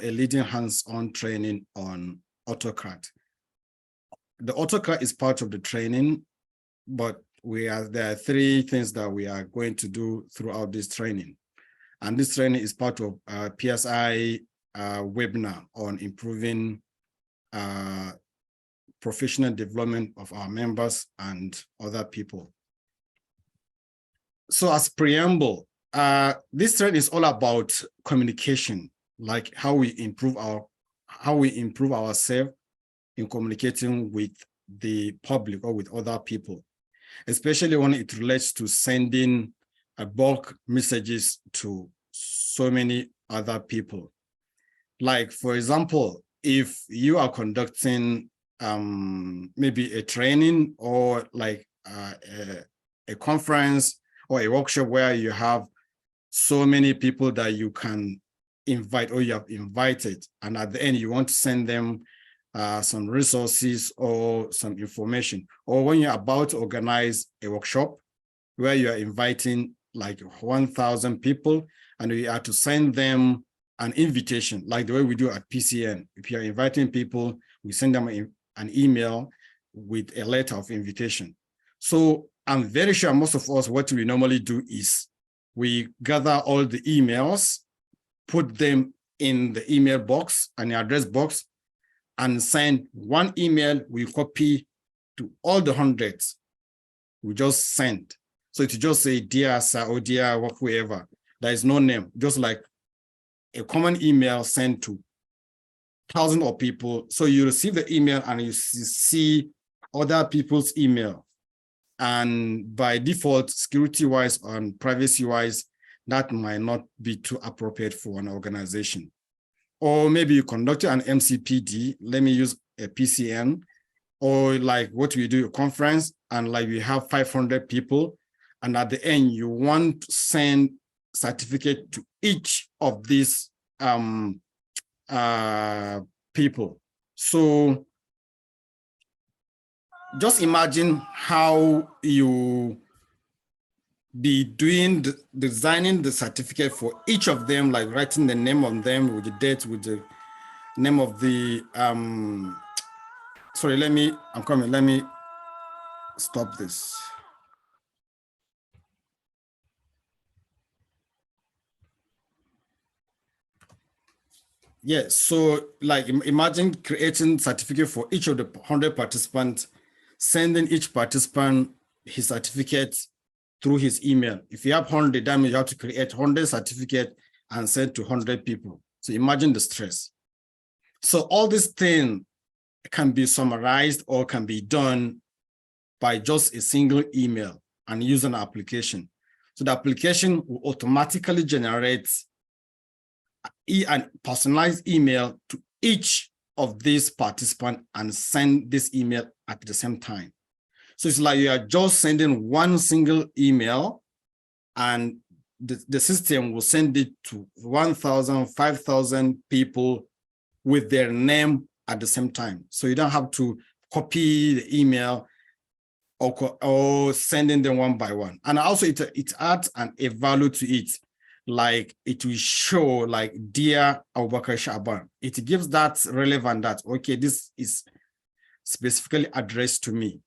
a leading hands-on training on Autocrat. The Autocrat is part of the training, but there are 3 things that we are going to do throughout this training. And this training is part of PSI webinar on improving professional development of our members and other people. So as preamble, this training is all about communication, like how we improve ourselves in communicating with the public or with other people, especially when it relates to sending bulk messages to so many other people. Like, for example, if you are conducting maybe a training or like a conference or a workshop where you have so many people that you can invite or you have invited, and at the end you want to send them some resources or some information, or when you're about to organize a workshop where you are inviting like 1,000 people and we are to send them an invitation, like the way we do at PCN. If you're inviting people, we send them an email with a letter of invitation. So I'm very sure most of us, what we normally do is we gather all the emails, put them in the email box and the address box, and send one email. We copy to all the hundreds. We just send. So it just say, dear sir, or dear whoever. There is no name, just like a common email sent to thousands of people. So you receive the email and you see other people's email. And by default, security-wise and privacy-wise, that might not be too appropriate for an organization. Or maybe you conducted an MCPD, let me use a PCN, or like what we do, a conference, and like we have 500 people, and at the end, you want to send certificate to each of these people. So just imagine how you be designing the certificate for each of them, like writing the name of them with the date, with the name of the, sorry, let me stop this. Yes, so like imagine creating certificate for each of the 100 participants, sending each participant his certificate through his email. If you have 100, that means you have to create 100 certificate and send to 100 people. So imagine the stress. So all these things can be summarized or can be done by just a single email and use an application. So the application will automatically generate a personalized email to each of these participants and send this email at the same time. So it's like you are just sending one single email and the system will send it to 1,000, 5,000 people with their name at the same time. So you don't have to copy the email or sending them one by one. And also it adds a value to it. Like it will show like, dear Abubakar Shaban. It gives that relevant that, okay, this is specifically addressed to me.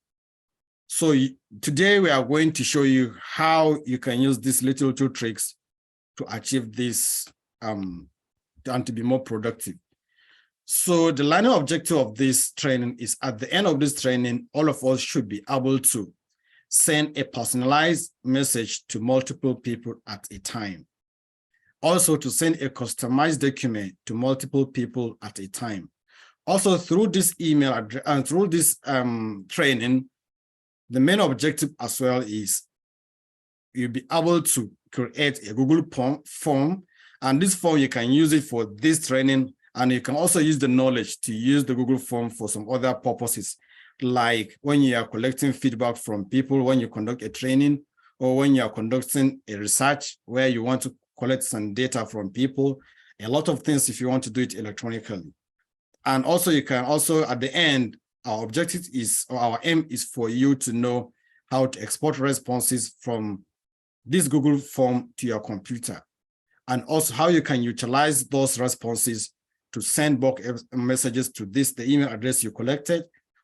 So today we are going to show you how you can use these little two tricks to achieve this and to be more productive. So the learning objective of this training is at the end of this training, all of us should be able to send a personalized message to multiple people at a time. Also to send a customized document to multiple people at a time. Also through this email address and through this training, the main objective as well is you'll be able to create a Google form, and this form you can use it for this training, and you can also use the knowledge to use the Google form for some other purposes, like when you are collecting feedback from people, when you conduct a training, or when you are conducting a research where you want to collect some data from people, a lot of things if you want to do it electronically. And also you can also at the end, our objective is, or our aim is for you to know how to export responses from this Google form to your computer, and also how you can utilize those responses to send bulk messages to the email address you collected,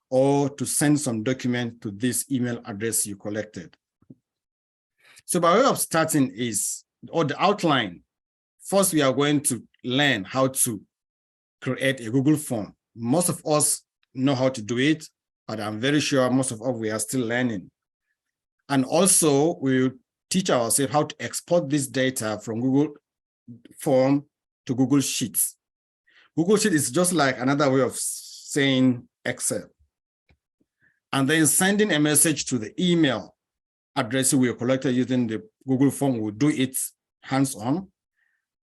or to send some document to this email address you collected. So by way of starting or the outline, first we are going to learn how to create a Google form. Most of us know how to do it, but I'm very sure most of us, we are still learning. And also we'll teach ourselves how to export this data from Google Form to Google Sheets. Google Sheet is just like another way of saying Excel. And then sending a message to the email address we collected using the Google Form, we'll do it hands-on.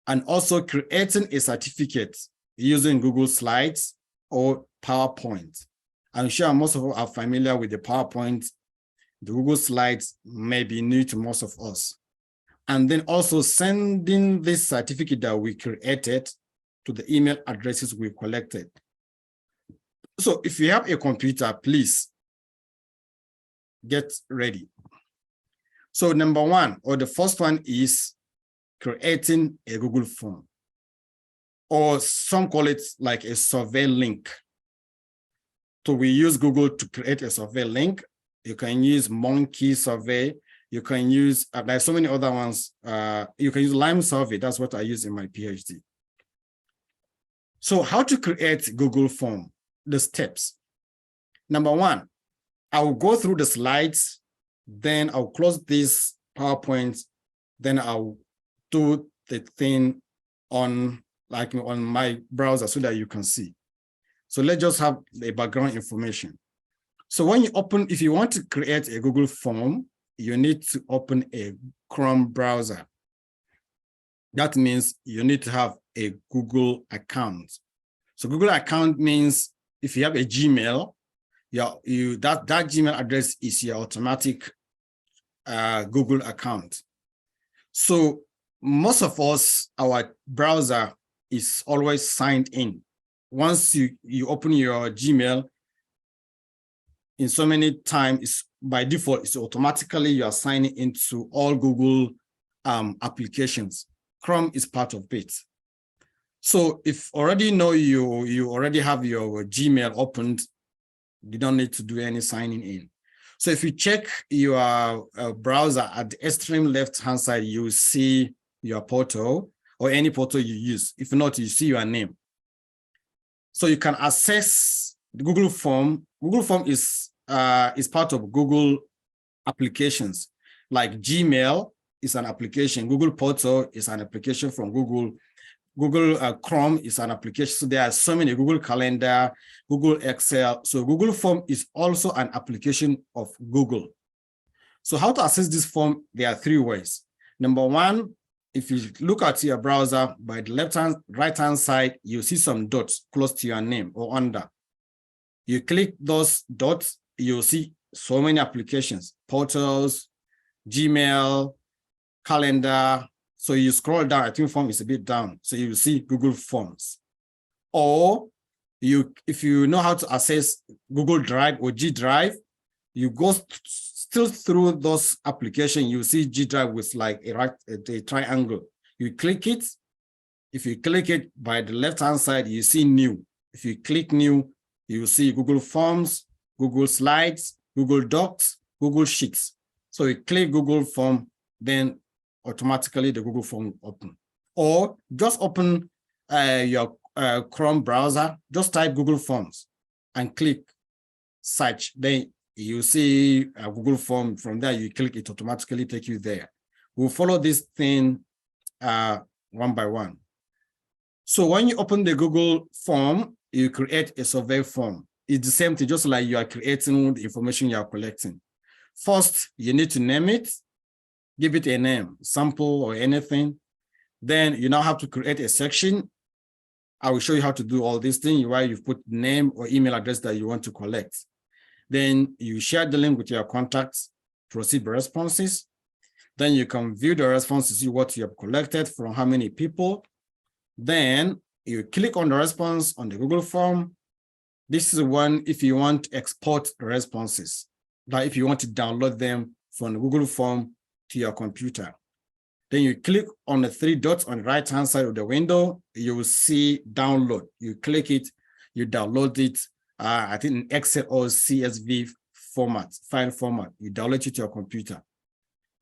And also creating a certificate using Google Slides or PowerPoint. I'm sure most of us are familiar with the PowerPoint. The Google Slides may be new to most of us. And then also sending this certificate that we created to the email addresses we collected. So if you have a computer, please get ready. So number one, or the first one, is creating a Google form, or some call it like a survey link. So we use Google to create a survey link. You can use Monkey Survey. You can use, there's so many other ones. You can use Lime Survey. That's what I use in my PhD. So how to create Google form, the steps. Number one, I will go through the slides, then I'll close this PowerPoint, then I'll do the thing on my browser so that you can see. So let's just have the background information. So when you open, if you want to create a Google form, you need to open a Chrome browser. That means you need to have a Google account. So Google account means if you have a Gmail, that Gmail address is your automatic Google account. So most of us, our browser is always signed in. Once you open your Gmail, in so many times, by default, it's automatically you are signing into all Google applications. Chrome is part of it. So if already know you already have your Gmail opened, you don't need to do any signing in. So if you check your browser at the extreme left-hand side, you see your portal or any portal you use. If not, you see your name. So you can access the Google Form. Google Form is part of Google applications. Like Gmail is an application. Google Portal is an application from Google. Google Chrome is an application. So there are so many, Google Calendar, Google Excel. So Google Form is also an application of Google. So how to access this form? There are three ways. Number one, if you look at your browser, by the right-hand side, you see some dots close to your name or under. You click those dots, you'll see so many applications, portals, Gmail, calendar. So you scroll down, I think form is a bit down. So you will see Google Forms. Or if you know how to access Google Drive or G Drive, you go still through those applications, you see G Drive with like a triangle. You click it. If you click it, by the left-hand side, you see new. If you click new, you see Google Forms, Google Slides, Google Docs, Google Sheets. So you click Google Form, then automatically the Google Form open. Or just open your Chrome browser, just type Google Forms and click search. Then you see a Google Form. From there, you click it, automatically take you there. We'll follow this thing one by one. So when you open the Google Form, you create a survey form. It's the same thing, just like you are creating the information you are collecting. First, you need to name it, give it a name, sample or anything. Then you now have to create a section. I will show you how to do all these things, where you put name or email address that you want to collect. Then you share the link with your contacts to receive responses. Then you can view the response to see what you have collected from how many people. Then you click on the response on the Google Form. This is one if you want to export the responses, like if you want to download them from the Google Form to your computer. Then you click on the three dots on the right-hand side of the window. You will see download. You click it, you download it. I think in Excel or CSV format, file format. You download it to your computer.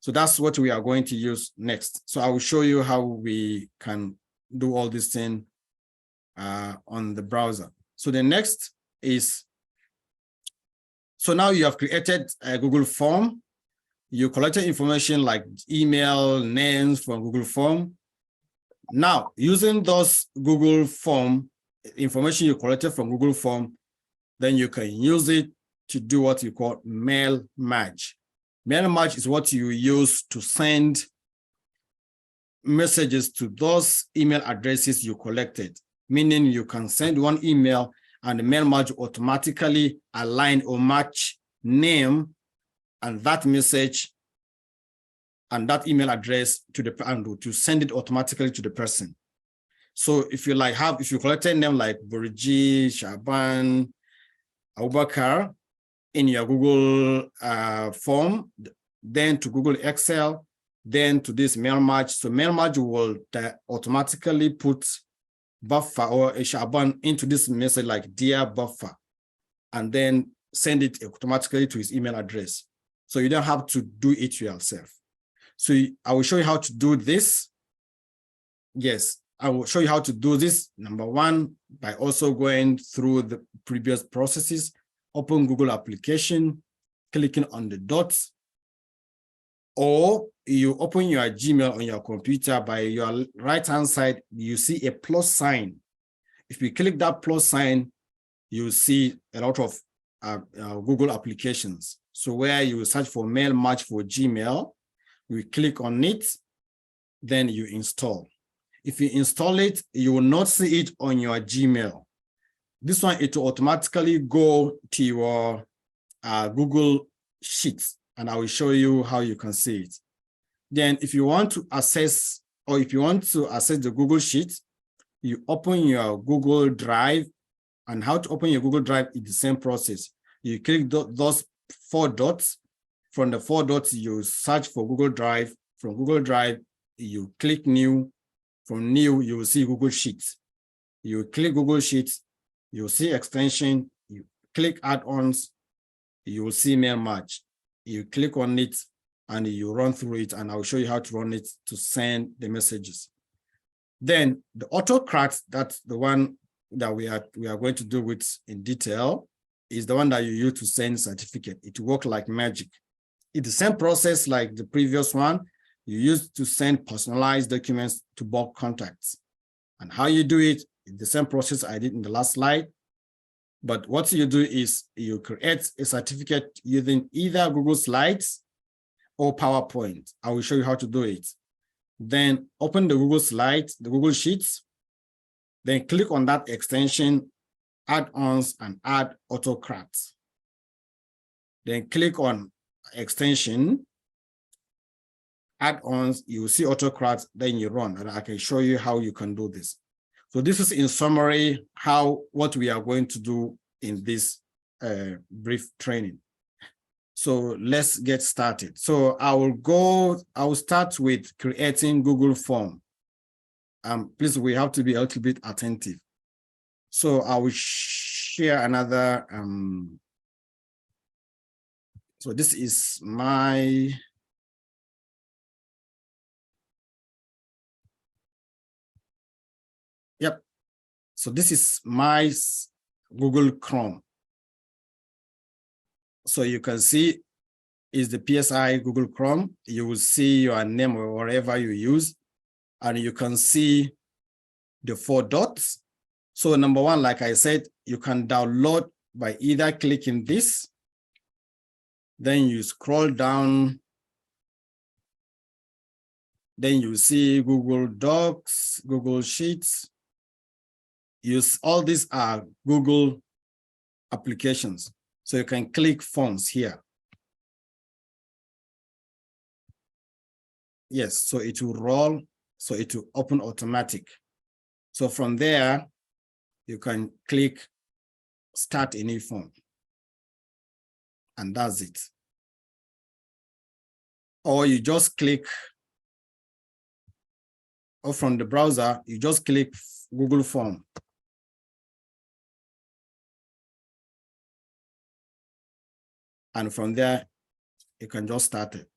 So that's what we are going to use next. So I will show you how we can do all this thing on the browser. So the next is, so now you have created a Google form. You collected information like email, names from Google form. Now, using those Google form, information you collected from Google form, then you can use it to do what you call mail merge. Mail merge is what you use to send messages to those email addresses you collected, meaning you can send one email and the mail merge automatically align or match name and that message and that email address to the and to send it automatically to the person. So if you like if you collected name like Burji, Shaban, Abubakar in your Google form, then to Google Excel, then to this mail merge. So mail merge will automatically put Buffer or a Shaban into this message like dear Buffer, and then send it automatically to his email address. So you don't have to do it yourself. So I will show you how to do this. Yes, I will show you how to do this. Number one, by also going through the previous processes. Open Google application, clicking on the dots, or you open your Gmail on your computer. By your right-hand side, you see a plus sign. If you click that plus sign, you see a lot of Google applications. So where you search for mail merge for Gmail, you click on it, then you install. If you install it, you will not see it on your Gmail. This one, it will automatically go to your Google Sheets, and I will show you how you can see it. Then if you want to access, or if you want to access the Google Sheet, you open your Google Drive, and how to open your Google Drive is the same process. You click those four dots. From the four dots, you search for Google Drive. From Google Drive, you click new. From new, you will see Google Sheets. You click Google Sheets, you will see extension, you click add-ons, you will see mail merge. You click on it and you run through it, and I'll show you how to run it to send the messages. Then the Autocrat, that's the one that we are going to do with in detail, is the one that you use to send certificate. It works like magic. It's the same process like the previous one. You use to send personalized documents to bulk contacts. And how you do it is the same process I did in the last slide. But what you do is you create a certificate using either Google Slides or PowerPoint. I will show you how to do it. Then open the Google Slides, the Google Sheets, then click on that extension, add-ons, and add Autocrat. Then click on extension, add-ons, you will see Autocrat, then you run, and I can show you how you can do this. So this is in summary what we are going to do in this brief training. So let's get started. So I will start with creating Google form. Please, we have to be a little bit attentive. So I will share another, so this is my, yep. So this is my Google Chrome. So you can see is the PSI Google Chrome. You will see your name or whatever you use, and you can see the four dots. So number one, like I said, you can download by either clicking this, then you scroll down, then you see Google Docs, Google Sheets. All these are Google applications. So you can click Forms here. Yes, so it will roll, so it will open automatic. So from there, you can click Start a new form. And that's it. Or you just click or from the browser, you just click Google Form. And from there, you can just start it.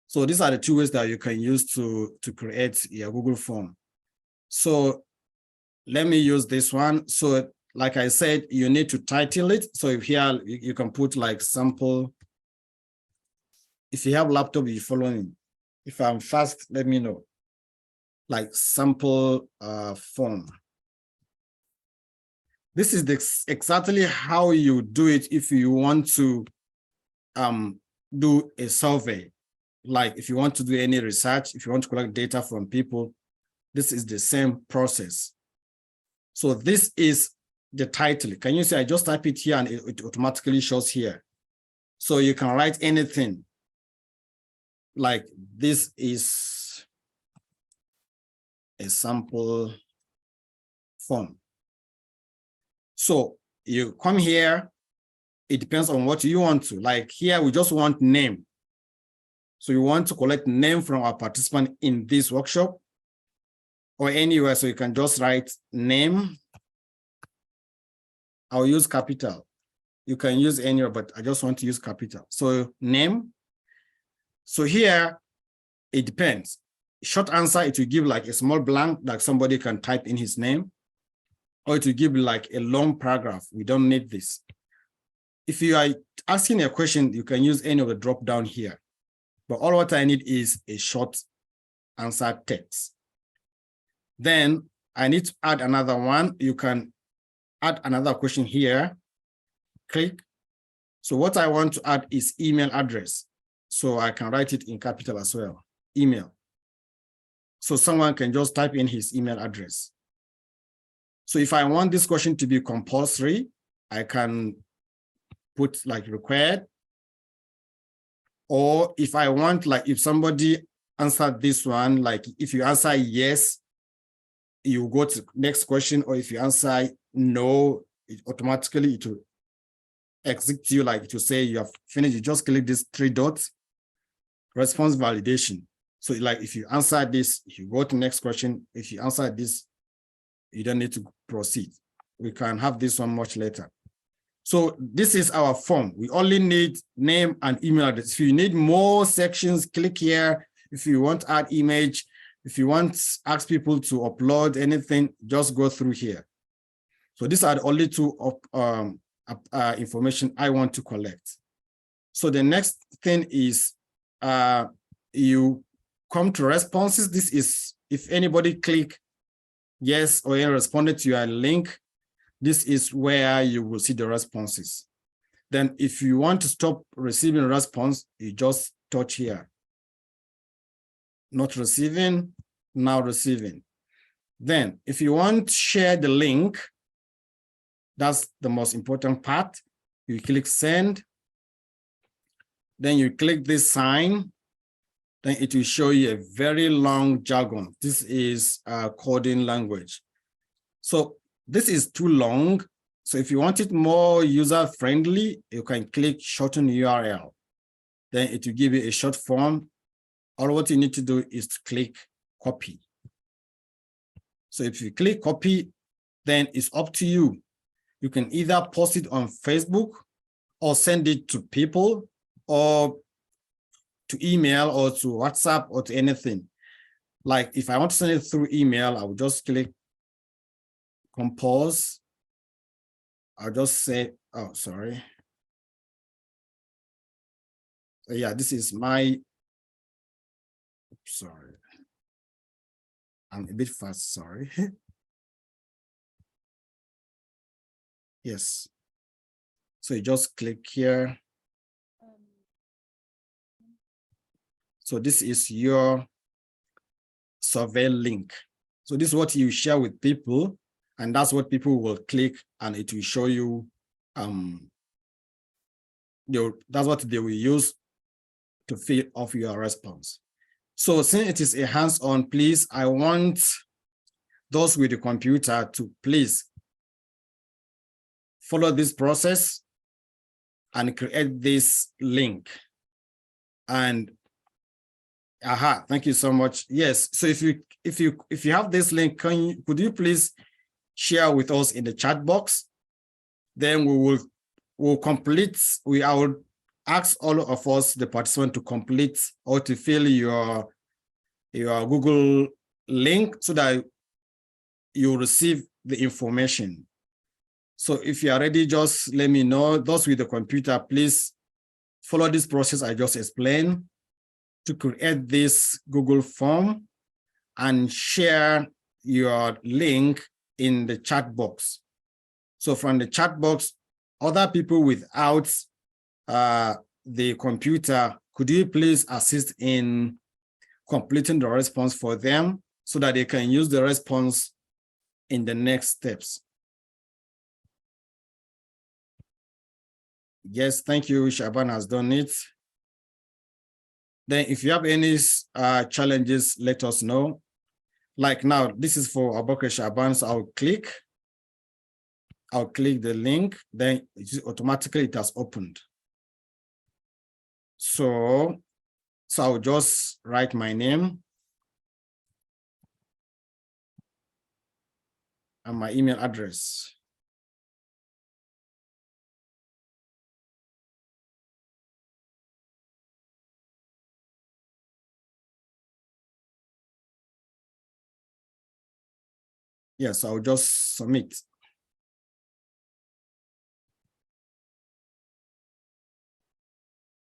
So these are the two ways that you can use to create your Google Form. So let me use this one. So like I said, you need to title it. So if here you can put like sample. If you have laptop, you're following. If I'm fast, let me know. Like sample form. This is exactly how you do it if you want to do a survey. Like if you want to do any research, if you want to collect data from people, this is the same process. So this is the title. Can you see I just type it here and it automatically shows here. So you can write anything. Like this is a sample form. So you come here, it depends on what you want to. Like here, we just want name. So you want to collect name from our participant in this workshop or anywhere. So you can just write name. I'll use capital. You can use anywhere, but I just want to use capital. So name. So here, it depends. Short answer, it will give like a small blank that somebody can type in his name, or it will give like a long paragraph. We don't need this. If you are asking a question, you can use any of the drop down here. But all what I need is a short answer text. Then I need to add another one. You can add another question here. Click. So what I want to add is email address. So I can write it in capital as well, email. So someone can just type in his email address. So if I want this question to be compulsory, I can put like required. Or if I want, like if somebody answered this one, like if you answer yes, you go to the next question, or if you answer no, it automatically will exit you, like to say you have finished. You just click these three dots, response validation. So like if you answer this, you go to the next question. If you answer this, you don't need to proceed. We can have this one much later. So this is our form. We only need name and email address. If you need more sections, click here. If you want to add image, if you want to ask people to upload anything, just go through here. So these are the only two information I want to collect. So the next thing is you come to responses. This is if anybody click yes or responded to your link, this is where you will see the responses. Then if you want to stop receiving a response, you just touch here. Not receiving, now receiving. Then if you want to share the link, that's the most important part. You click send. Then you click this sign. Then it will show you a very long jargon. This is a coding language. So this is too long. So if you want it more user-friendly, you can click shorten URL. Then it will give you a short form. All what you need to do is to click copy. So if you click copy, then it's up to you. You can either post it on Facebook or send it to people or to email or to WhatsApp or to anything. Like if I want to send it through email, I will just click compose. I'll just say, oh, sorry. Yeah, this is my, sorry. I'm a bit fast, sorry. Yes. So you just click here. So this is your survey link. So this is what you share with people, and that's what people will click, and it will show you, that's what they will use to fill off your response. So since it is a hands-on, please, I want those with the computer to please follow this process and create this link. And Aha, thank you so much. Yes, so if you have this link, could you please share with us in the chat box? Then we'll complete. I will ask all of us, the participant, to complete or to fill your Google link so that you receive the information. So if you are ready, just let me know. Those with the computer, please follow this process I just explained to create this Google form and share your link in the chat box. So from the chat box, other people without the computer, could you please assist in completing the response for them so that they can use the response in the next steps? Yes, thank you. Shaban has done it. Then if you have any challenges, let us know. Like now, this is for Abubakar Shaban, so I'll click the link, then automatically it has opened. So I'll just write my name and my email address. Yes, I'll just submit.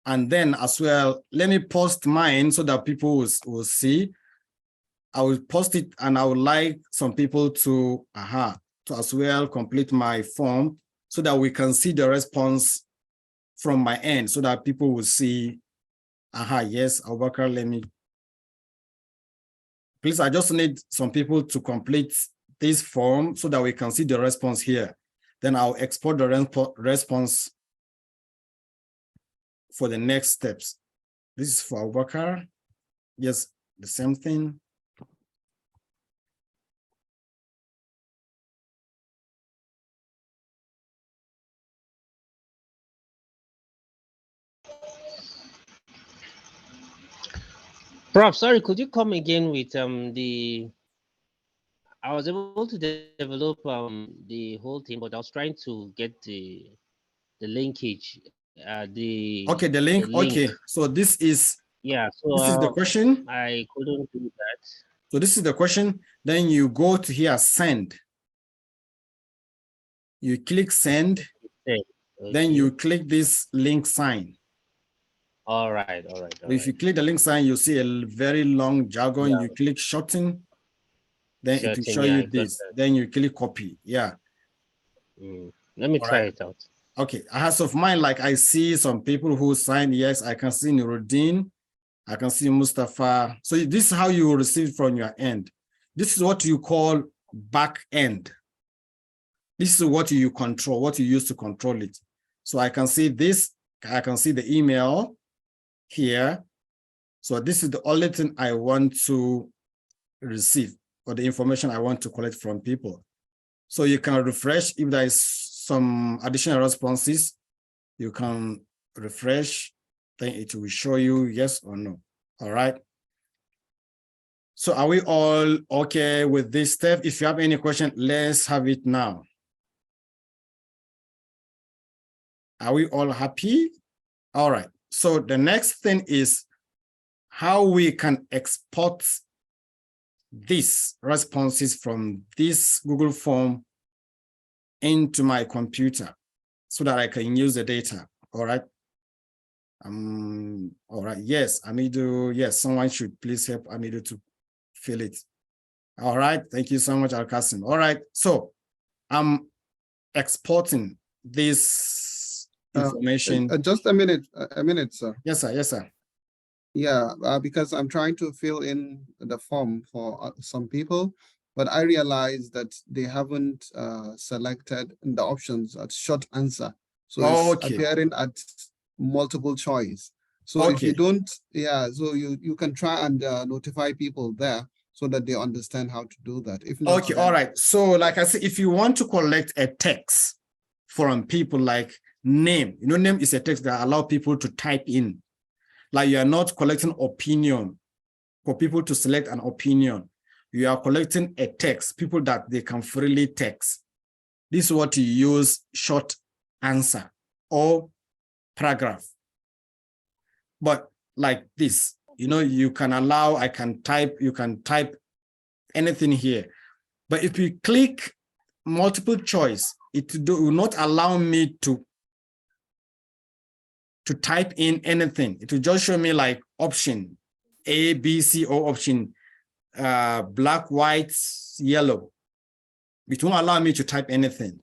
And then as well, let me post mine so that people will see. I will post it and I would like some people to as well complete my form so that we can see the response from my end so that people will see, yes, Abubakar, let me. Please, I just need some people to complete this form so that we can see the response here. Then I'll export the response for the next steps. This is for Abubakar. Yes, the same thing. Prof, sorry, could you come again with I was able to develop the whole thing, but I was trying to get the linkage, Okay, the link. Okay, so this is the question. I couldn't do that. So this is the question. Then you go to here, send. You click send. Okay. Then you click this link sign. All right. If you click the link sign, you see a very long jargon. Yeah. You click shorten. Then it will show you this. Then you click copy. Yeah. Let me try it out. Okay. As of mine, like I see some people who signed yes. I can see Nuruddin. I can see Mustafa. So this is how you will receive from your end. This is what you call back end. This is what you control, what you use to control it. So I can see this. I can see the email here. So this is the only thing I want to receive, or the information I want to collect from people. So you can refresh if there is some additional responses. You can refresh, then it will show you yes or no. All right. So are we all okay with this step? If you have any question, let's have it now. Are we all happy? All right. So the next thing is how we can export these responses from this Google form into my computer so that I can use the data. All right. All right. Yes, Amidu. Yes, someone should please help Amidu to fill it. All right. Thank you so much, Al-Qasim. All right. So I'm exporting this information. Just a minute, sir. Yes, sir. Yes, sir. Yeah, because I'm trying to fill in the form for some people, but I realize that they haven't selected the options at short answer. So it's appearing at multiple choice. So if you don't, so you can try and notify people there so that they understand how to do that. If not, all right. So like I said, if you want to collect a text from people like name, name is a text that allows people to type in. Like you are not collecting opinion. for people to select an opinion. You are collecting a text, people that they can freely text. This is what you use short answer or paragraph. But like this, you can allow, you can type anything here. But if you click multiple choice, it will not allow me to type in anything. It will just show me like option A, B, C, or option black, white, yellow. It won't allow me to type anything.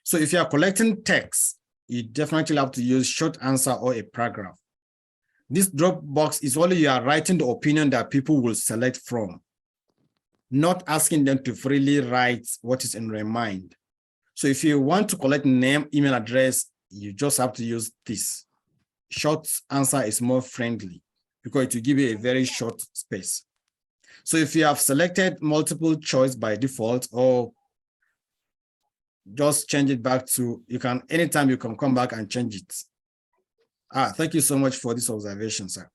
So if you are collecting text, you definitely have to use short answer or a paragraph. This drop box is only you are writing the opinion that people will select from, not asking them to freely write what is in their mind. So if you want to collect name, email address, you just have to use this. Short answer is more friendly because it will give you a very short space. So if you have selected multiple choice by default, or just change it back to, anytime you can come back and change it. Thank you so much for this observation, sir.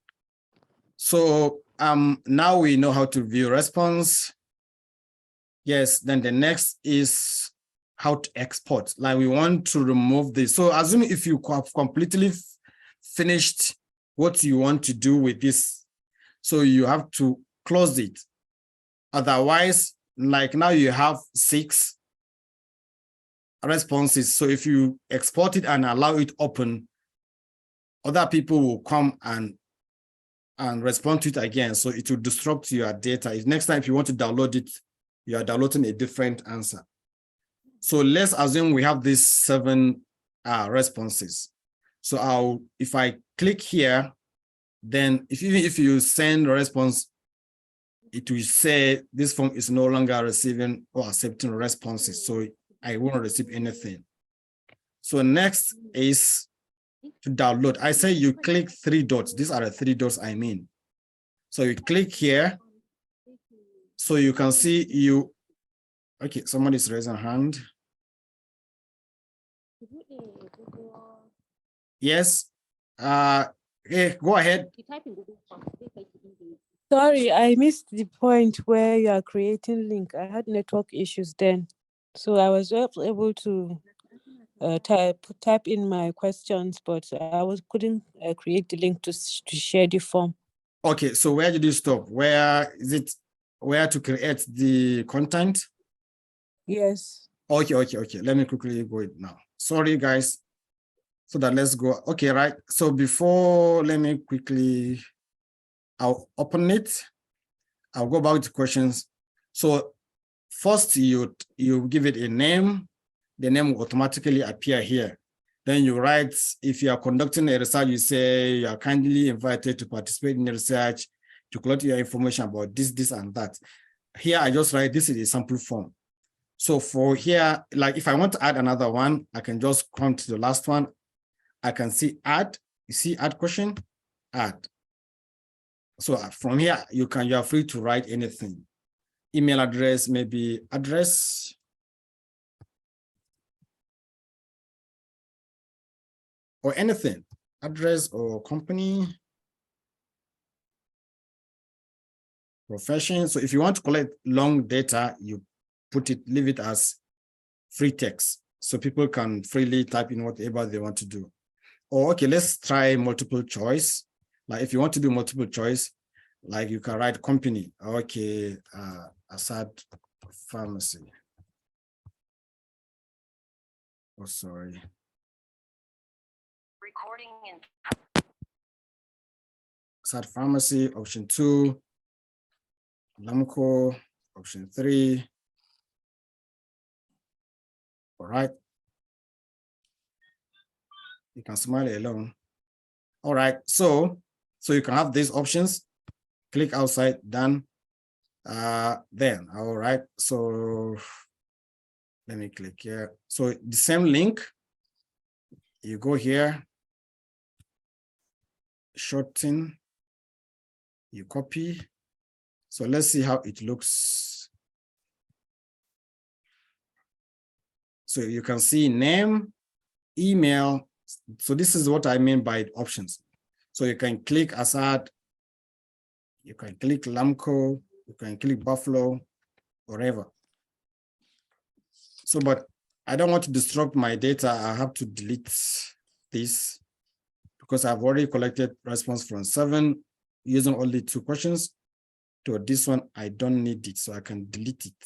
So now we know how to view response. Yes, then the next is how to export. Like we want to remove this. So assuming if you have completely finished what you want to do with this, so you have to close it. Otherwise, like now you have 6 responses. So if you export it and allow it open, other people will come and respond to it again. So it will disrupt your data. If next time if you want to download it, you are downloading a different answer. So let's assume we have these 7 responses. So if I click here, then even if you send a response, it will say this form is no longer receiving or accepting responses. So I won't receive anything. So next is to download. I say you click 3 dots. These are the 3 dots I mean. So you click here. So you can see okay, somebody's raising a hand. Yes. Hey, go ahead. Sorry, I missed the point where you are creating link. I had network issues then. So I was able to type in my questions, but I couldn't create the link to share the form. Okay, so where did you stop? Where is it? Where to create the content? Yes. Okay. Let me quickly go it now. Sorry, guys. So that let's go. Okay, right. So before, let me quickly, I'll open it. I'll go back to questions. So first, you give it a name. The name will automatically appear here. Then you write, if you are conducting a research, you say you are kindly invited to participate in the research to collect your information about this, and that. Here, I just write, this is a sample form. So for here, like if I want to add another one, I can just come to the last one. I can see add, you see add question, add. So from here, you are free to write anything. Email address, maybe address. Or anything, address or company, profession. So if you want to collect long data, you leave it as free text. So people can freely type in whatever they want to do. Or okay, let's try multiple choice. Like if you want to do multiple choice, like you can write company. Okay, Assad Pharmacy. Oh, sorry. Recording in Assad Pharmacy, option 2. Lamco, option 3. All right. You can smile alone. All right, so you can have these options. Click outside, done. Then, all right. So let me click here. So the same link, you go here, shorten, you copy. So let's see how it looks. So you can see name, email. So this is what I mean by options. So you can click Assad, You can click Lamco, you can click Buffalo, whatever. So, but I don't want to disrupt my data. I have to delete this because I've already collected response from 7 using only 2 questions. To this one, I don't need it, so I can delete it.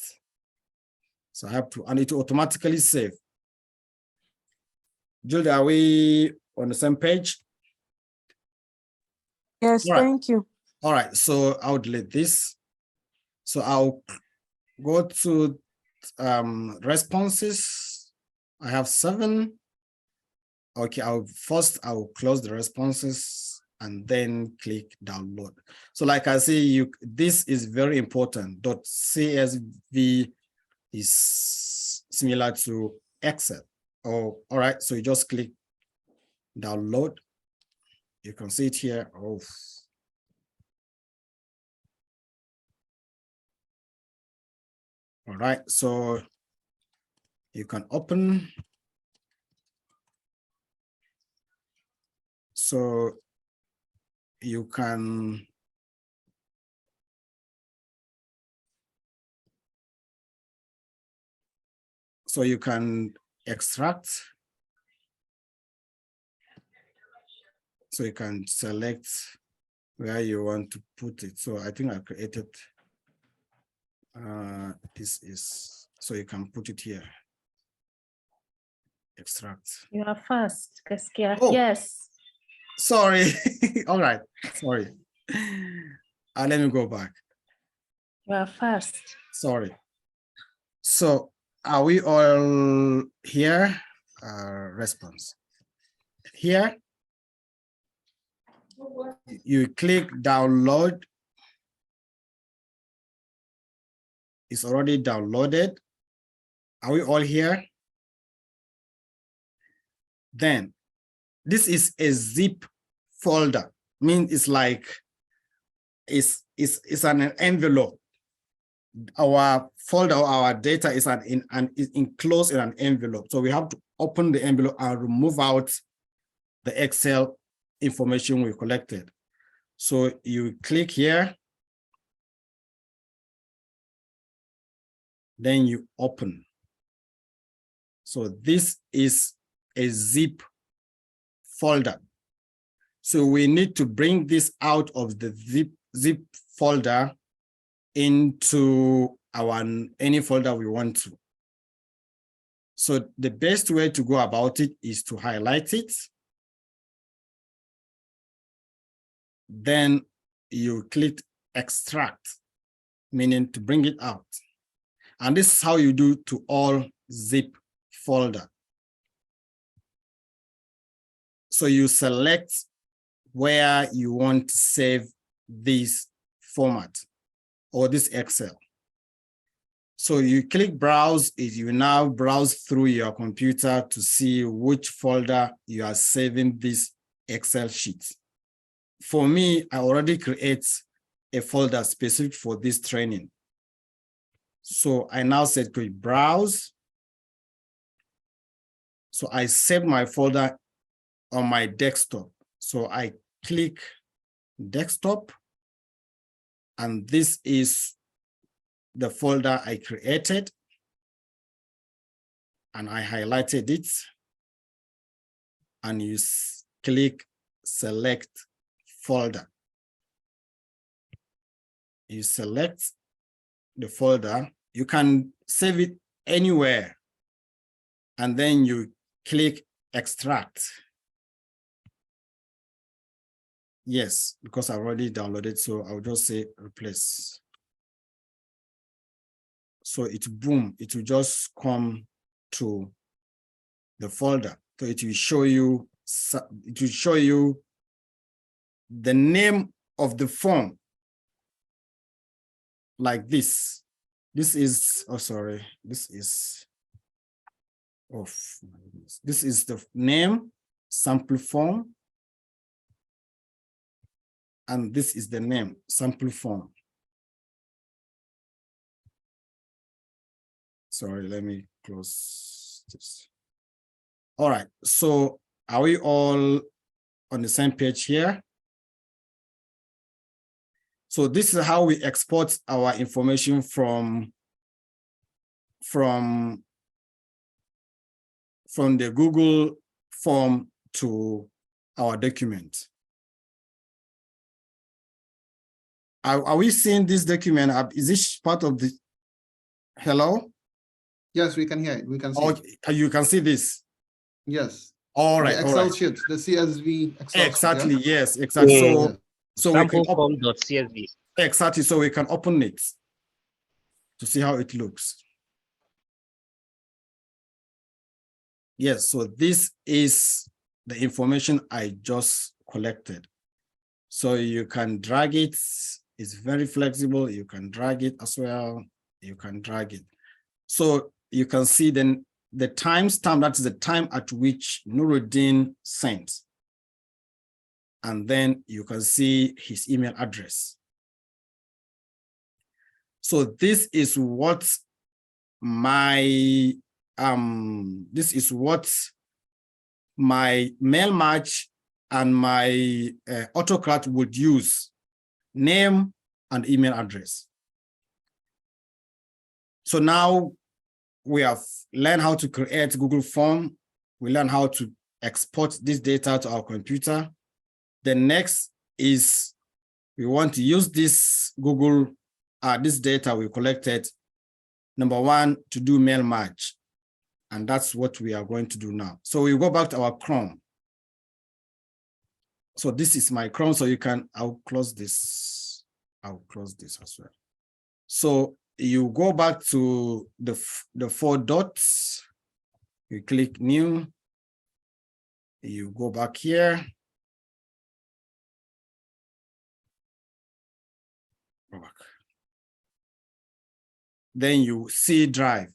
So I have to, and it will automatically save. Julie, are we on the same page? Yes, All right. thank you. All right, so I'll delete this. So I'll go to responses. I have 7. Okay, I'll close the responses and then click download. So like I say, this is very important. .csv is similar to Excel. Oh, all right, so you just click download. You can see it here. Oh. All right, so you can open. So you can extract. So you can select where you want to put it. So I think I created this is, so you can put it here. Extract. You are fast, Gaskia. Oh. Yes. Sorry. All right. Sorry. Let me go back. You are fast. Sorry. So are we all here? Response. Here, you click download. It's already downloaded. Are we all here? Then this is a zip folder. Means it's like it's an envelope. Our folder, our data is is enclosed in an envelope. So we have to open the envelope and remove out the Excel information we collected. So you click here, then you open. So this is a zip folder. So we need to bring this out of the zip folder into any folder we want to. So the best way to go about it is to highlight it. Then you click extract, meaning to bring it out. And this is how you do to all zip folder. So you select where you want to save this format or this Excel. So you click browse, you now browse through your computer to see which folder you are saving this Excel sheet. For me, I already create a folder specific for this training. So I now said click browse. So I save my folder on my desktop. So I click desktop, and this is the folder I created, and I highlighted it, and you click select folder. You select the folder. You can save it anywhere, and then you click extract. Yes, because I already downloaded, so I'll just say replace. So it boom, it will just come to the folder. So it will show you the name of the form like this. This is, oh sorry, this is the name, sample form, and this is the name, sample form. Sorry, let me close this. All right, so are we all on the same page here? So this is how we export our information from the Google form to our document. Are we seeing this document? Is this part of the, hello? Yes, we can hear it. We can see it. Okay, you can see this. Yes. All right, The all Excel right. sheet, the CSV Excel Exactly, sheet. Yeah? yes, exactly. Yeah. So we can Sample form.csv. exactly, so we can open it to see how it looks. Yes, so this is the information I just collected. So you can drag it. It's very flexible. You can drag it as well. You can drag it. So you can see then the timestamp, that is the time at which Nuruddin sent. And then you can see his email address. So this is what my mail match and my Autocrat would use: name and email address. So now we have learned how to create Google form. We learn how to export this data to our computer. The next is we want to use this this data we collected, number one, to do mail match. And that's what we are going to do now. So we go back to our Chrome. So this is my Chrome, so I'll close this. I'll close this as well. So you go back to the 4 dots, you click new, you go back here. Go back. Then you see Drive.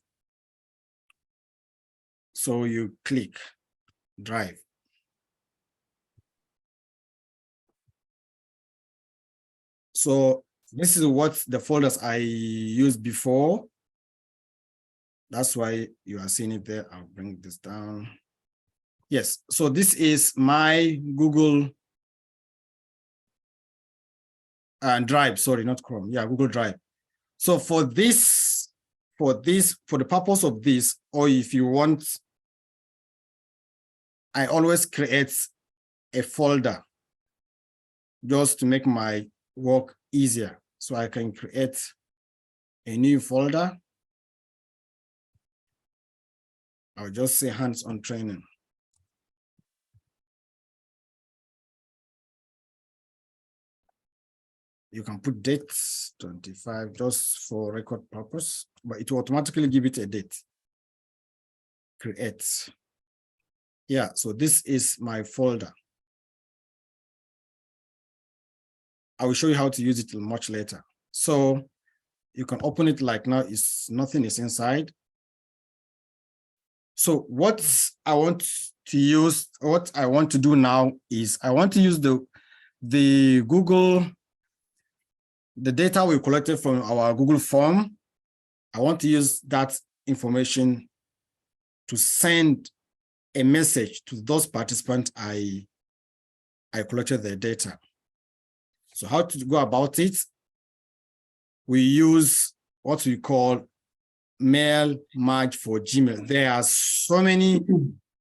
So you click Drive. So this is what the folders I used before. That's why you are seeing it there. I'll bring this down. Yes, so this is my Google Drive, sorry, not Chrome. Yeah, Google Drive. So for the purpose of this, or if you want, I always create a folder just to make my work easier. So I can create a new folder. I'll just say hands-on training. You can put dates 25 just for record purpose, but it will automatically give it a date. Create. Yeah, so this is my folder. I will show you how to use it much later. So you can open it like now, nothing is inside. So what I want to do now is I want to use the data we collected from our Google form. I want to use that information to send a message to those participants I collected their data. So how to go about it? We use what we call mail merge for Gmail. There are so many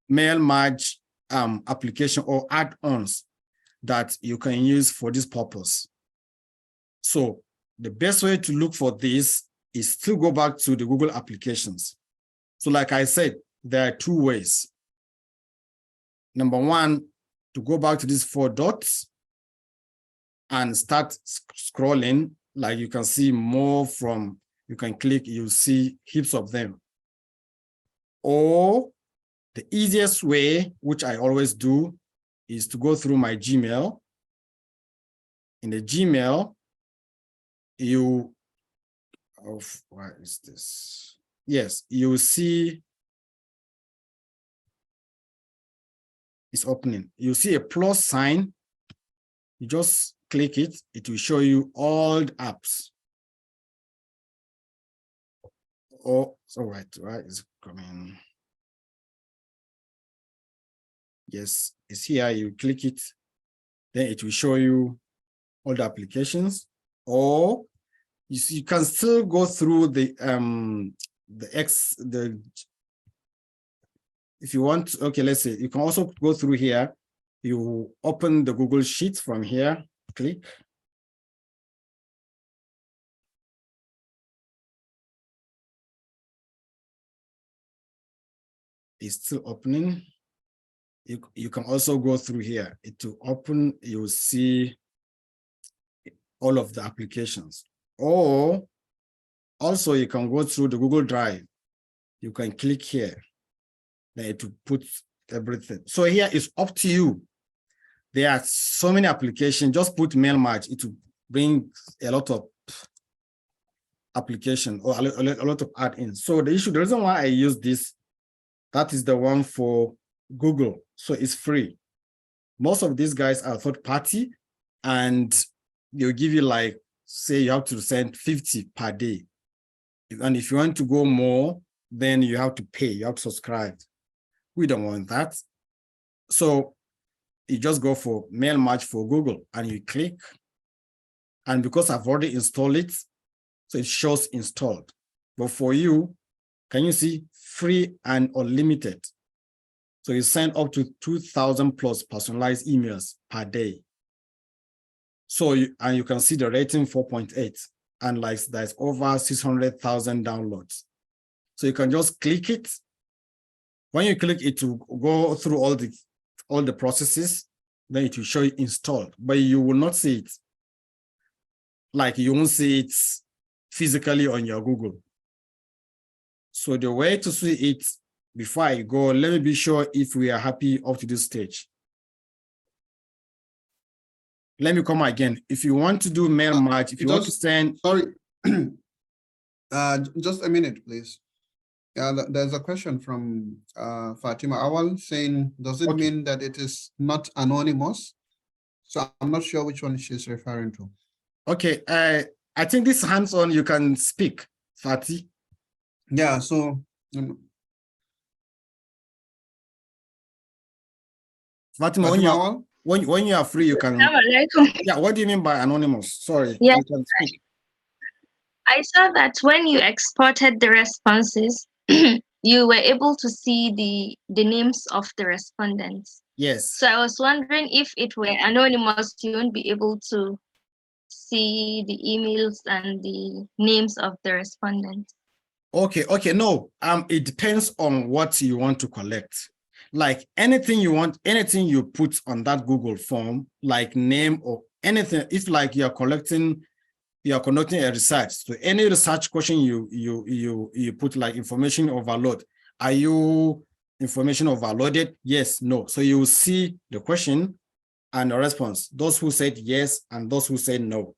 mail merge application or add-ons that you can use for this purpose. So the best way to look for this is to go back to the Google applications. So like I said, there are 2 ways. Number one, to go back to these 4 dots and start scrolling, like you can see more from, you can click, you see heaps of them. Or the easiest way, which I always do, is to go through my Gmail. In the Gmail, why is this? Yes, you see it's opening. You see a plus sign. You just click it. It will show you all the apps. Oh, it's all right. Right, it's coming. Yes, it's here. You click it, then it will show you all the applications. or you can still go through the if you want, okay, let's say you can also go through here. You open the Google Sheet from here, click. It's still opening. You can also go through here. It will open, you'll see all of the applications. Or also you can go through the Google Drive. You can click here. Then it will put everything. So here it's up to you. There are so many applications. Just put mail match. It will bring a lot of application or a lot of add-ins. So the reason why I use this, that is the one for Google. So it's free. Most of these guys are third party, and they'll give you, like, say you have to send 50 per day. And if you want to go more, then you have to pay, you have to subscribe. We don't want that. So you just go for mail match for Google and you click. And because I've already installed it, so it shows installed. But for you, can you see free and unlimited? So you send up to 2,000 plus personalized emails per day. So you can see the rating 4.8, and like there's over 600,000 downloads. So you can just click it. When you click it to go through all the processes, then it will show you installed, but you will not see it. Like you won't see it physically on your Google. So the way to see it, before I go, let me be sure if we are happy up to this stage. Let me come again. If you want to do mail match, if you want to send. Sorry, just a minute, please. There's a question from Fatima Awal saying, does it mean that it is not anonymous? So I'm not sure which one she's referring to. Okay, I think this hands-on, you can speak, Fatih. Yeah, so Fatima, when you are free, you can. Yeah, what do you mean by anonymous? Sorry. Yeah, you can speak. I saw that when you exported the responses, you were able to see the names of the respondents. Yes. So I was wondering if it were anonymous, you won't be able to see the emails and the names of the respondents. Okay, no, it depends on what you want to collect. Like anything you want, anything you put on that Google form, like name or anything, if like you are conducting a research, so any research question you put, like information overload, are you information overloaded? Yes, no. So you will see the question and the response, those who said yes and those who said no.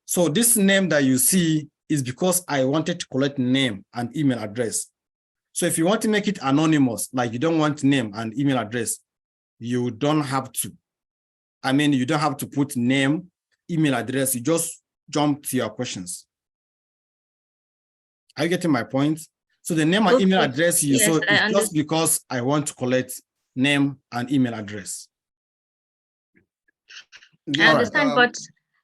So this name that you see is because I wanted to collect name and email address. So if you want to make it anonymous, like you don't want name and email address, you don't have to. I mean, you don't have to put name, email address, you just jump to your questions. Are you getting my point? So the name and email address you saw is just because I want to collect name and email address. I understand, but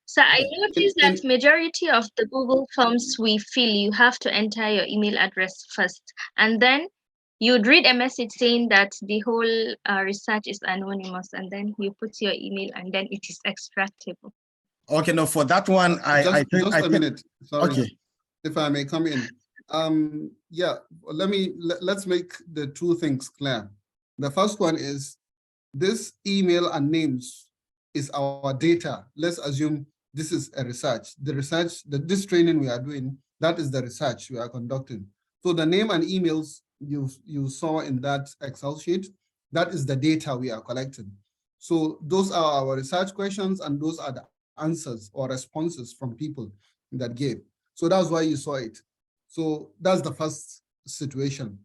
so I noticed that majority of the Google forms we fill, you have to enter your email address first, and then you'd read a message saying that the whole research is anonymous, and then you put your email, and then it is extractable. Okay, no, for that one, I think. Just a minute. Sorry, okay. If I may come in. Yeah, let's make the two things clear. The first one is this email and names is our data. Let's assume this is a research. The research, this training we are doing, that is the research we are conducting. So the name and emails you saw in that Excel sheet, that is the data we are collecting. So those are our research questions, and those are the answers or responses from people that gave. So that's why you saw it. So that's the first situation.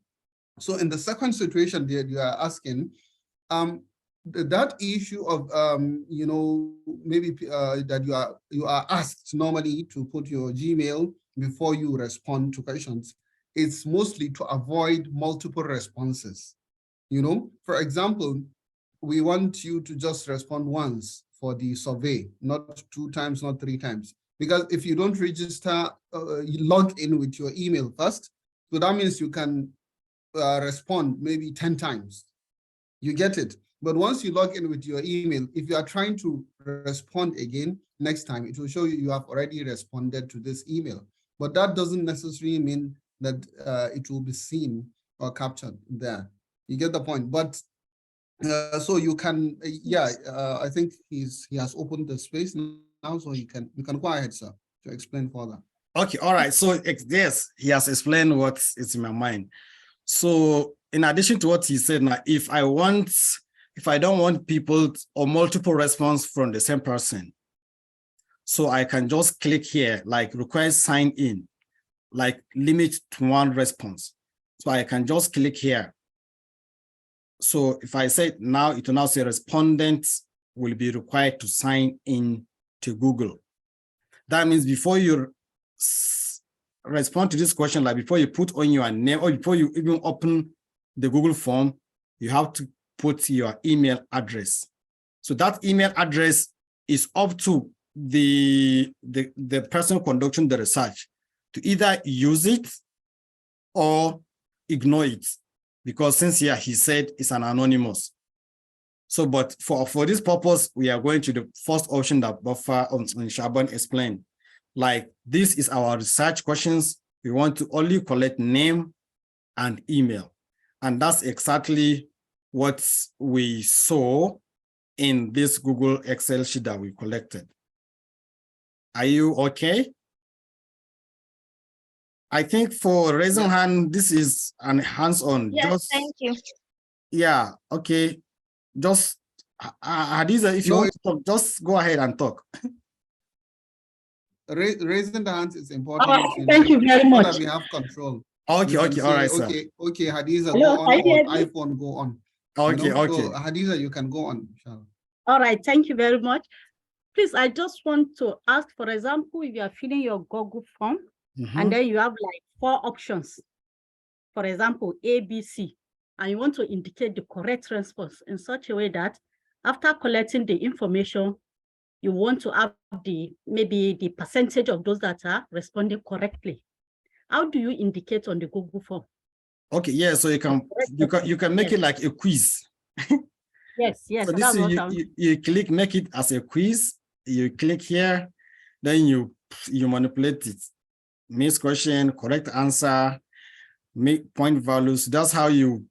So in the second situation that you are asking, that issue of you know, maybe that you are asked normally to put your Gmail before you respond to questions, it's mostly to avoid multiple responses. You know, for example, we want you to just respond once for the survey, not 2 times, not 3 times. because if you don't register, you log in with your email first. So that means you can respond maybe 10 times. You get it. But once you log in with your email, if you are trying to respond again next time, it will show you you have already responded to this email. But that doesn't necessarily mean that it will be seen or captured there. You get the point. But so you can, I think he has opened the space now, so you can go ahead, sir, to explain further. Okay, all right. So yes, he has explained what is in my mind. So in addition to what he said, now, if I don't want people or multiple response from the same person, so I can just click here, like request sign in, like limit to one response. So I can just click here. So if I say now, it will now say respondents will be required to sign in to Google. That means before you respond to this question, like before you put on your name or before you even open the Google form, you have to put your email address. So that email address is up to the person conducting the research to either use it or ignore it, because since here he said it's an anonymous. So, but for this purpose, we are going to the first option that Buffer Shaban explained. Like, this is our research questions. We want to only collect name and email. And that's exactly what we saw in this Google Excel sheet that we collected. Are you okay? I think for raising hand, this is an hands-on. Yes, thank you. Yeah, okay. Just, Hadiza, if you want to talk, just go ahead and talk. Raising the hands is important. Oh, thank you very much. So that we have control. Okay, You can okay, say, all right, sir. Okay, Hadiza, Hello, go on, can you or hear me? iPhone, go on. Okay, You know? okay. So, Hadiza, you can go on. All right, thank you very much. Please, I just want to ask, for example, if you are filling your Google form, and then you have like 4 options, for example, A, B, C, and you want to indicate the correct response in such a way that after collecting the information, you want to have maybe the percentage of those that are responding correctly. How do you indicate on the Google form? Okay, yeah, so you can make it like a quiz. Yes, So that's what you click, make it as a quiz. You click here, then you manipulate it. Miss question, correct answer, make point values. That's how you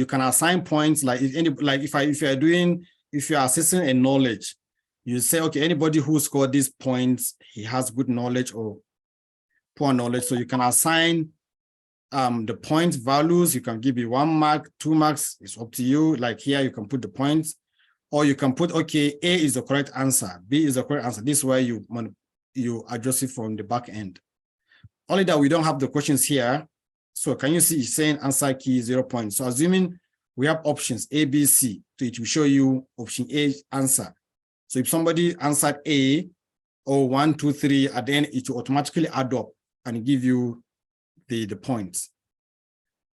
can assign points. Like if you are assessing a knowledge, you say, okay, anybody who scored these points, he has good knowledge or poor knowledge. So you can assign the point values. You can give it 1 mark, 2 marks. It's up to you. Like here, you can put the points, or you can put, okay, A is the correct answer, B is the correct answer. This way you adjust it from the back end. Only that we don't have the questions here. So can you see it's saying answer key 0 points. So assuming we have options A, B, C, so it will show you option A answer. So if somebody answered A or 1, 2, 3, at the end, it will automatically add up and give you the points.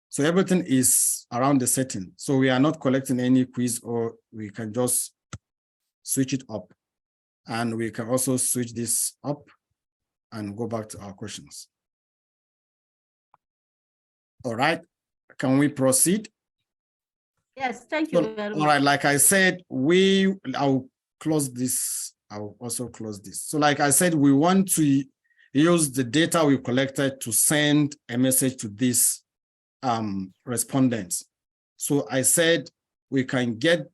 So everything is around the setting. So we are not collecting any quiz, or we can just switch it up. And we can also switch this up and go back to our questions. All right, can we proceed? Yes, thank you very much. All right, like I said, I'll close this. I'll also close this. So like I said, we want to use the data we collected to send a message to these respondents. So I said we can get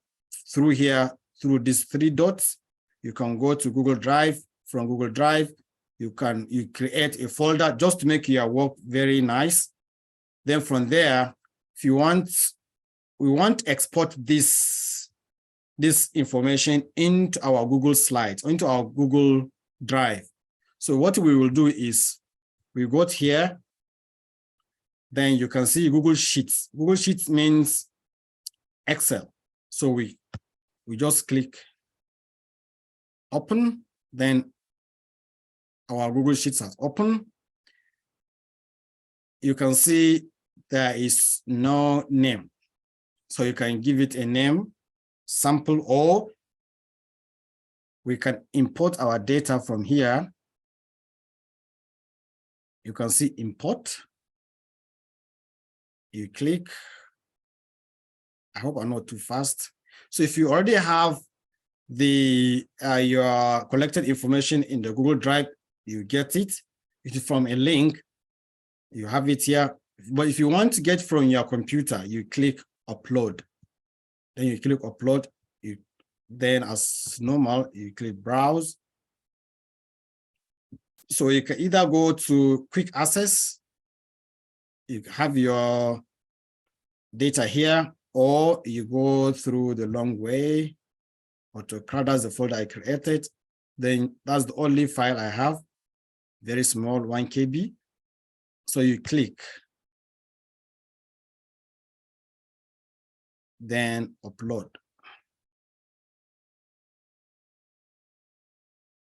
through here through these 3 dots. You can go to Google Drive. From Google Drive, you create a folder just to make your work very nice. Then from there, if you want, we want to export this information into our Google Slides, into our Google Drive. So what we will do is we go here, then you can see Google Sheets. Google Sheets means Excel. So we just click open, then our Google Sheets has opened. You can see there is no name. So you can give it a name, sample, or we can import our data from here. you can see import. You click. I hope I'm not too fast. So if you already have the your collected information in the Google Drive, you get it. It is from a link. You have it here. But if you want to get from your computer, you click upload. Then you click upload. Then as normal, you click browse. So you can either go to quick access, you have your data here, or you go through the long way. Autocrat, that's the folder I created. Then that's the only file I have, very small, 1 KB. So you click, then upload.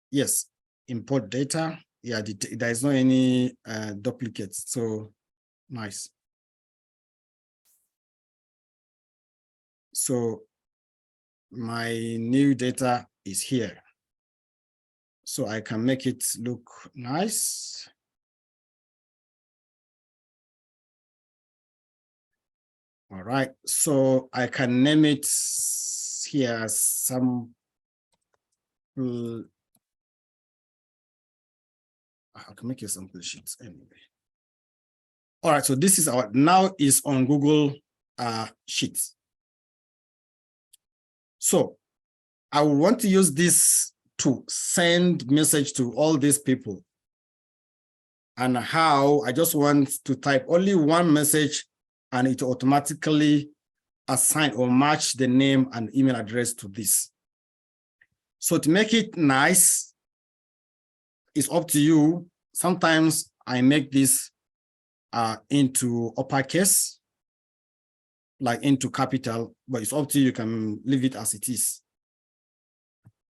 Yes, import data. Yeah, there is no any duplicates. So nice. So my new data is here. So I can make it look nice. All right, so I can name it here some. I can make it sample sheets anyway. All right, so this is our now is on Google Sheets. So I will want to use this to send message to all these people. And how I just want to type only one message and it automatically assign or match the name and email address to this. So to make it nice, it's up to you. Sometimes I make this into uppercase, like into capital, but it's up to you. You can leave it as it is.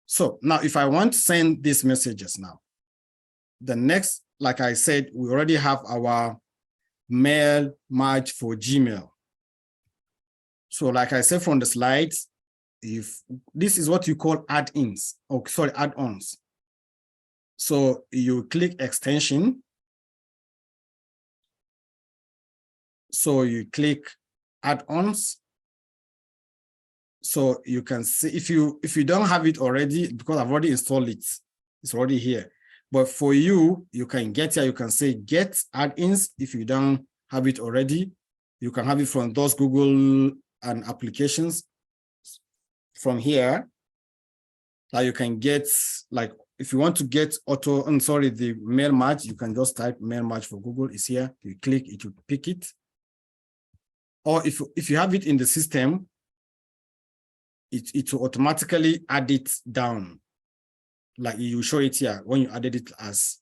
So now if I want to send these messages now, the next, like I said, we already have our mail match for Gmail. So like I said from the slides, if this is what you call add-ins, oh, sorry, add-ons. So you click extension. So you click add-ons. So you can see if you don't have it already, because I've already installed it, it's already here. But for you, you can get here, you can say get add-ins. If you don't have it already, you can have it from those Google and applications from here that you can get, like if you want to get the mail match, you can just type mail match for Google. It's here. You click, it will pick it. Or if you have it in the system, it will automatically add it down. Like you show it here when you added it as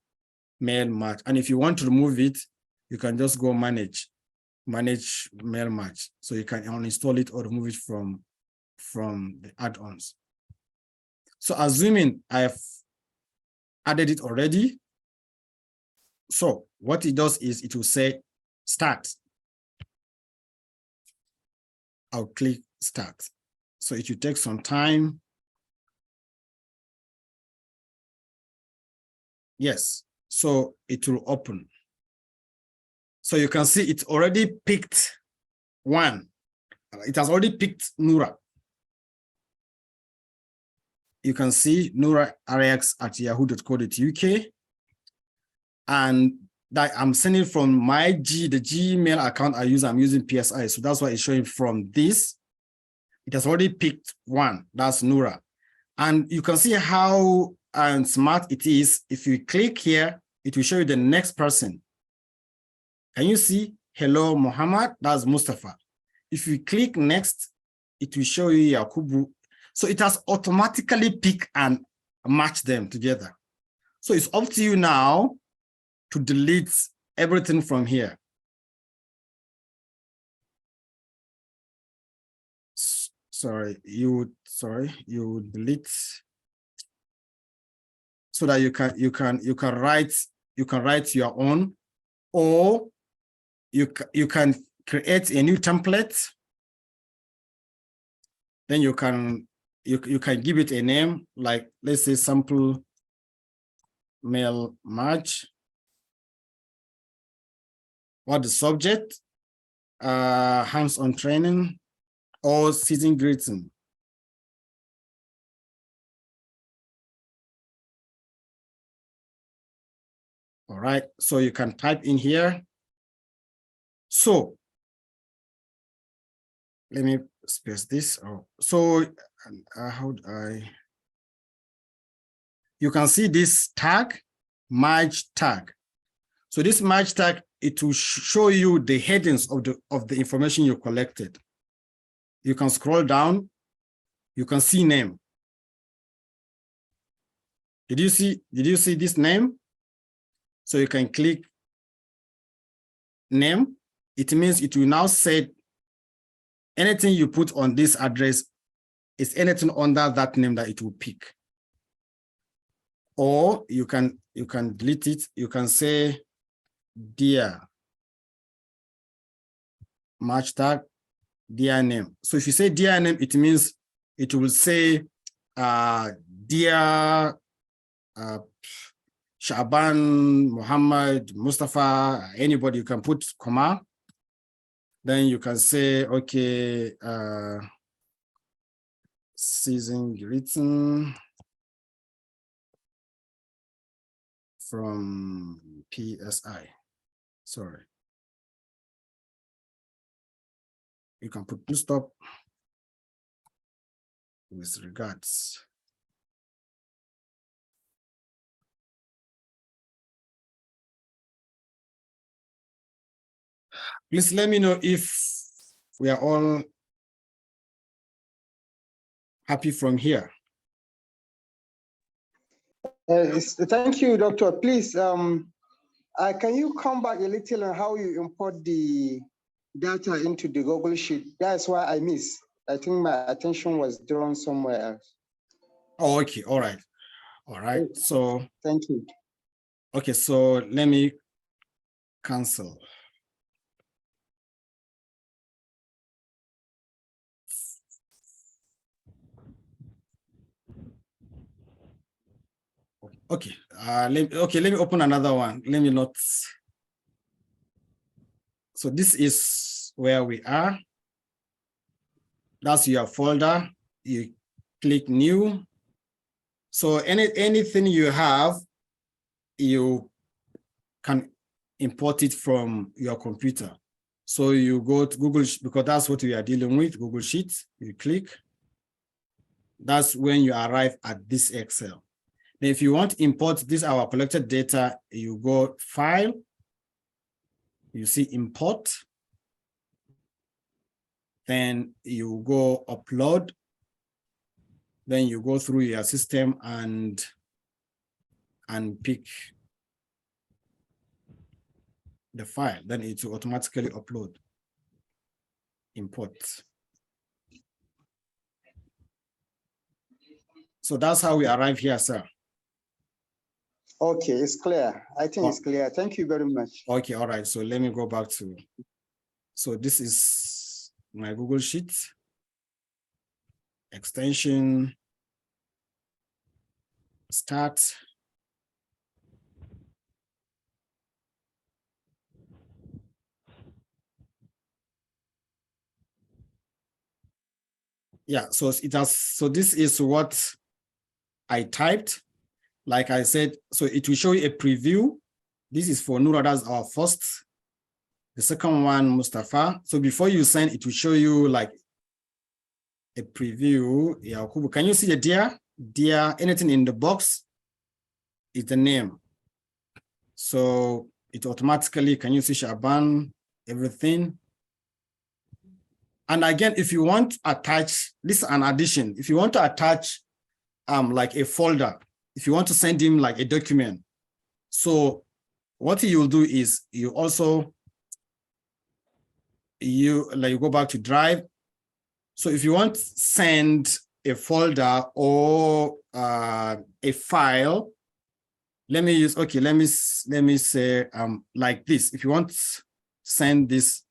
mail match. And if you want to remove it, you can just go manage mail match. So you can uninstall it or remove it from the add-ons. So assuming I have added it already. So what it does is it will say start. I'll click start. So it will take some time. Yes, so it will open. So you can see it already picked one. It has already picked Nura. You can see nura@yahoo.co.uk. And that I'm sending from my the Gmail account I use, I'm using PSI. So that's why it's showing from this. It has already picked one, that's Nura. And you can see how smart it is. If you click here, it will show you the next person. Can you see? Hello, Muhammad, that's Mustafa. If you click next, it will show you Yakubu. So it has automatically picked and matched them together. So it's up to you now to delete everything from here. You delete so that you can write your own, or you can create a new template. Then you can give it a name, like let's say sample mail match. what the subject, hands-on training, or season greeting. All right, so you can type in here. So let me space this. Oh, so how do I? You can see this tag, merge tag. So this merge tag, it will show you the headings of the information you collected. You can scroll down. You can see name. Did you see this name? So you can click name. It means it will now say anything you put on this address is anything under that name that it will pick. Or you can delete it. You can say dear match tag dear name. So if you say dear name, it means it will say dear Shaban, Muhammad, Mustafa, anybody. You can put comma. Then you can say, okay, season greeting from PSI. Sorry. You can put full stop with regards. Please let me know if we are all happy from here. Thank you, Doctor. Please, can you come back a little on how you import the data into the Google Sheet? That's why I missed. I think my attention was drawn somewhere else. Oh, okay. All right. All right. So thank you. Okay, so let me cancel. Okay, let me open another one. Let me not. So this is where we are. That's your folder. You click new. So anything you have, you can import it from your computer. So you go to Google, because that's what we are dealing with, Google Sheets. You click. That's when you arrive at this Excel. Then if you want to import this, our collected data, you go File, you see Import. Then you go Upload. Then you go through your system and pick the file. Then it will automatically upload, import. So that's how we arrive here, sir. Okay, it's clear. I think it's clear. Thank you very much. Okay, all right. So let me go back to, so this is my Google Sheet. Extension, start. Yeah, so it has, so this is what I typed. Like I said, so it will show you a preview. This is for Nura, that's our first. The second one, Mustafa. So before you send, it will show you like a preview. Yeah, can you see the dear? Dear, anything in the box is the name. So it automatically, can you see Shaban, everything? And again, if you want to attach, this is an addition. If you want to attach like a folder, if you want to send him like a document, so what you'll do is you also, you go back to Drive. So if you want to send a folder or a file, let me use, okay, let me say like this. If you want to send this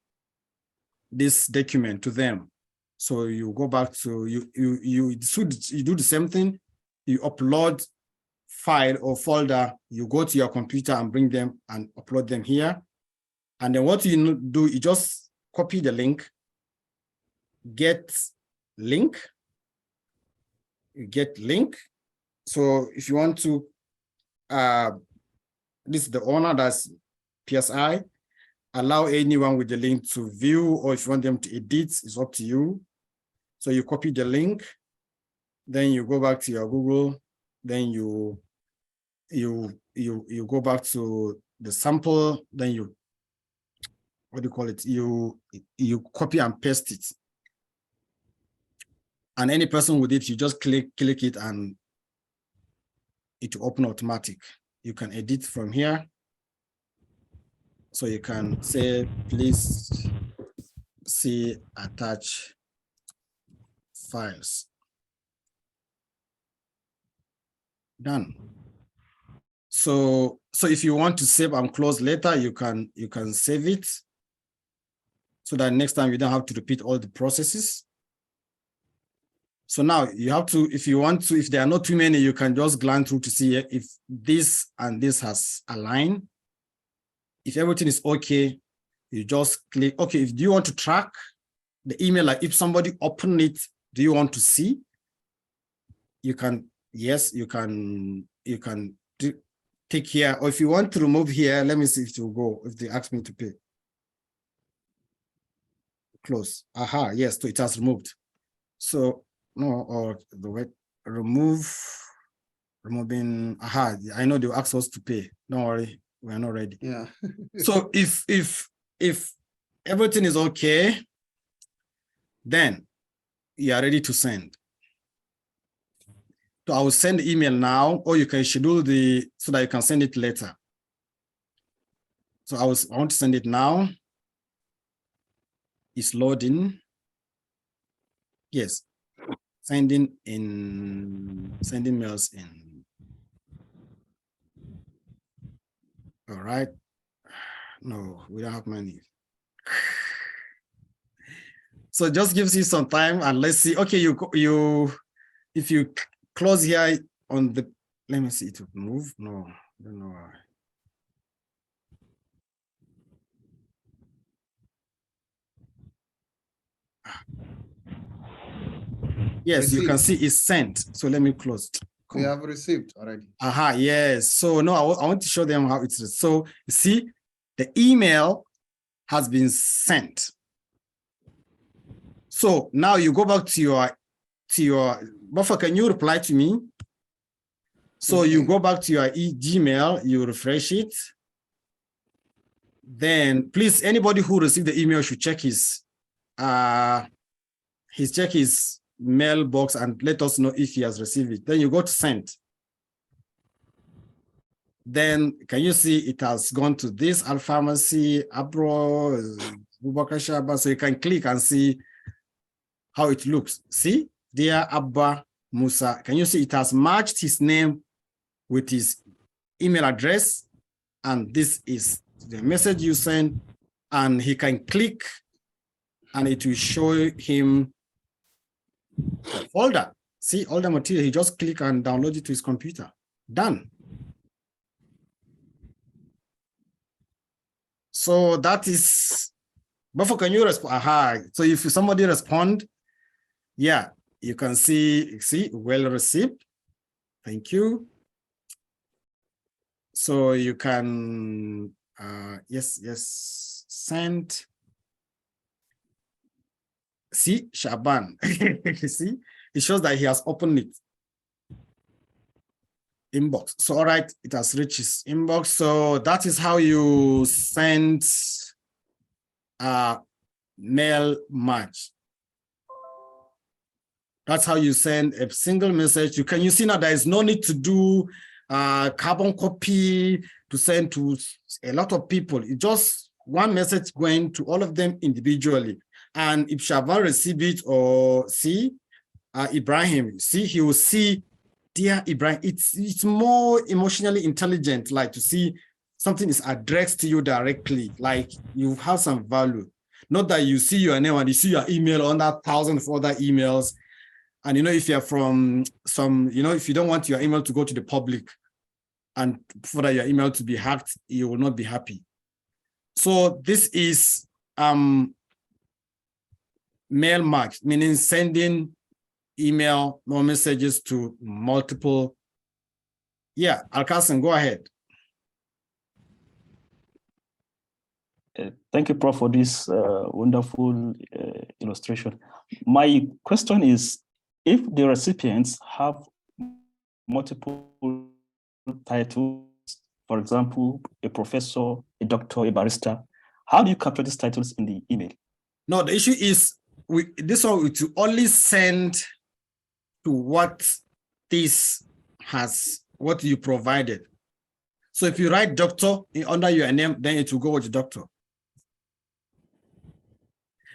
document to them, so you go back to, you do the same thing. You upload file or folder, you go to your computer and bring them and upload them here. And then what you do, you just copy the link, get link, you get link. So if you want to, this is the owner, that's PSI, allow anyone with the link to view, or if you want them to edit, it's up to you. So you copy the link, then you go back to your Google, then you go back to the sample, then you, what do you call it? You copy and paste it. And any person with it, you just click it and it will open automatic. You can edit from here. So you can say, please see attach files. Done. So if you want to save and close later, you can save it, so that next time you don't have to repeat all the processes. So now you have to, if you want to, if there are not too many, you can just glance through to see if this and this has aligned. If everything is okay, you just click, okay, if do you want to track the email, like if somebody opened it, do you want to see? You can, yes, you can take here, or if you want to remove here, let me see if it will go, if they ask me to pay. Close. Aha, yes, so it has removed. So no, or the way removing, aha, I know they will ask us to pay. Don't worry, we are not ready. Yeah. So if everything is okay, then you are ready to send. So I will send the email now, or you can schedule so that you can send it later. So I want to send it now. It's loading. Yes, sending mails in. All right. No, we don't have money. So just gives you some time, and let's see. Okay, if you close here on the, let me see, it will move. No, I don't know why. Yes, you can see it's sent. So let me close. We have received already. Aha, yes. So no, I want to show them how it's. So you see, the email has been sent. So now you go back to your buffer. Can you reply to me? So Okay. you go back to your Gmail, you refresh it. Then please, anybody who received the email should check his mailbox and let us know if he has received it. Then you go to send. Then can you see it has gone to this Al Pharmacy, Abro, Bubakar Shaba. So you can click and see how it looks. See, dear Abba Musa. Can you see it has matched his name with his email address? And this is the message you send. And he can click and it will show him the folder. See all the material. He just click and download it to his computer. Done. So that is, but can you respond? Aha. So if somebody respond, yeah, you can see, well received. Thank you. So you can, yes, send. See, Shaban, see, it shows that he has opened it. Inbox. So, all right, it has reached his inbox. So that is how you send mail match. That's how you send a single message. You see now there is no need to do carbon copy to send to a lot of people. It's just one message going to all of them individually. And if Shaban receive it or see Ibrahim, see, he will see, dear Ibrahim, it's more emotionally intelligent, like to see something is addressed to you directly, like you have some value. Not that you see your name and you see your email under thousands of other emails. And if you're from some, if you don't want your email to go to the public and for that your email to be hacked, you will not be happy. So this is mail marked, meaning sending email or messages to multiple. Yeah, Alkasen, go ahead. Thank you, Prof, for this wonderful illustration. My question is, if the recipients have multiple titles, for example, a professor, a doctor, a barrister, how do you capture these titles in the email? No, the issue is this one to only send to what this has, what you provided. So if you write doctor under your name, then it will go with the doctor.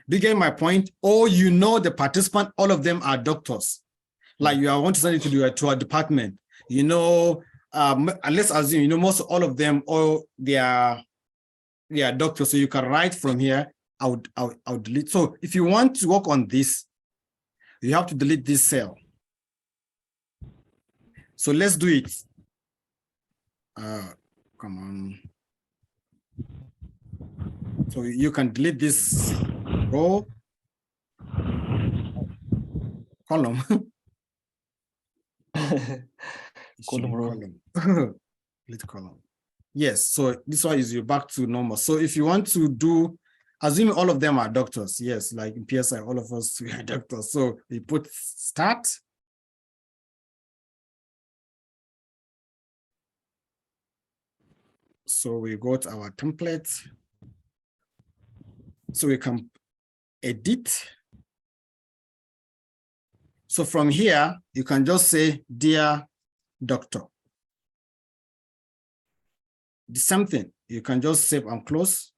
Do you get my point? Or you know the participant, all of them are doctors. Like you want to send it to a department. You know, let's assume, you know, most all of them, or they are doctors. So you can write from here, I would delete. So if you want to work on this, you have to delete this cell. So let's do it. Come on. So you can delete this row, column. Column. Delete column. Yes, so this one is you back to normal. So if you want to do, assuming all of them are doctors, yes, like in PSI, all of us we are doctors. So we put start. So we go to our template. So we can edit. So from here, you can just say, dear doctor. The same thing, you can just save and close.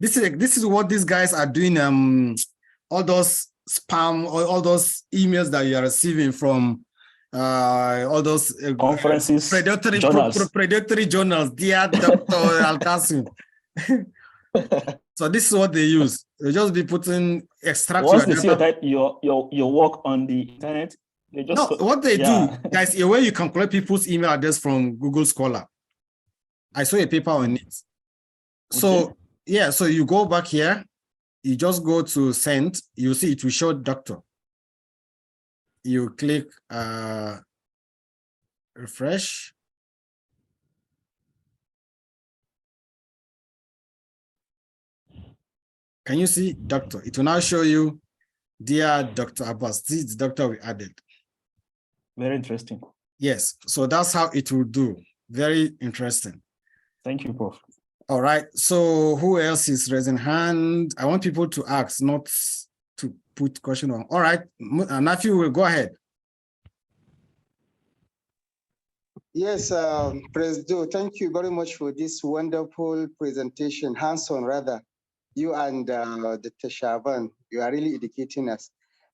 This is what these guys are doing. All those spam, all those emails that you are receiving from all those conferences, predatory journals. Dear Dr. Alkasim. So this is what they use. They just be putting extract. Once they see that your work on the internet, they just what they do, guys, a way you can collect people's email address from Google Scholar. I saw a paper on it. So yeah, so you go back here, you just go to send, you see it will show doctor. You click refresh. Can you see doctor? It will now show you, dear Dr. Abbas. This is the doctor we added. Very interesting. Yes, so that's how it will do. Very interesting. Thank you, Prof. All right, so who else is raising hand? I want people to ask, not to put question on. All right, Matthew will go ahead. Yes, President, thank you very much for this wonderful presentation, hands-on rather. You and the Teshavan, you are really educating us.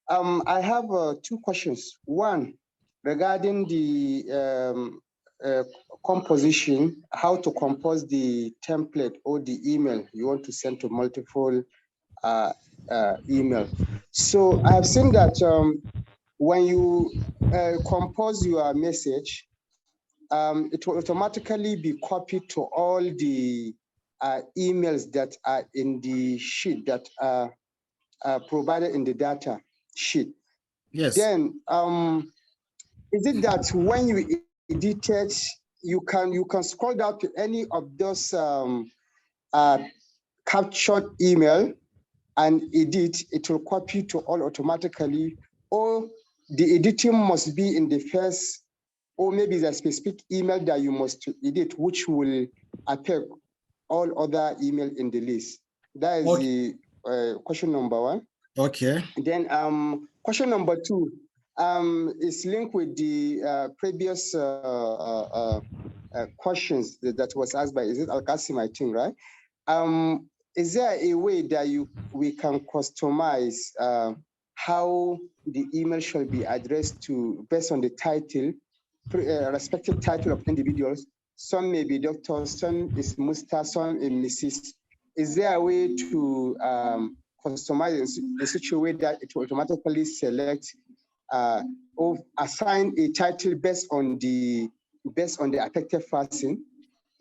I have 2 questions. One, regarding the composition, how to compose the template or the email you want to send to multiple email. So I have seen that when you compose your message, it will automatically be copied to all the emails that are in the sheet that are provided in the data sheet. Yes. Then, is it that when you edit it, you can scroll down to any of those captured email and edit? It will copy to all automatically, or the editing must be in the first, or maybe the specific email that you must edit, which will appear all other email in the list. That is the question number 1. Okay. Then question number 2 is linked with the previous questions that was asked by, is it Al-Qasim, I think, right? Is there a way that we can customize how the email shall be addressed to based on the title, respective title of individuals? Some may be doctors, some is Mr., some is Mrs. Is there a way to customize in such a way that it will automatically select or assign a title based on the affected person?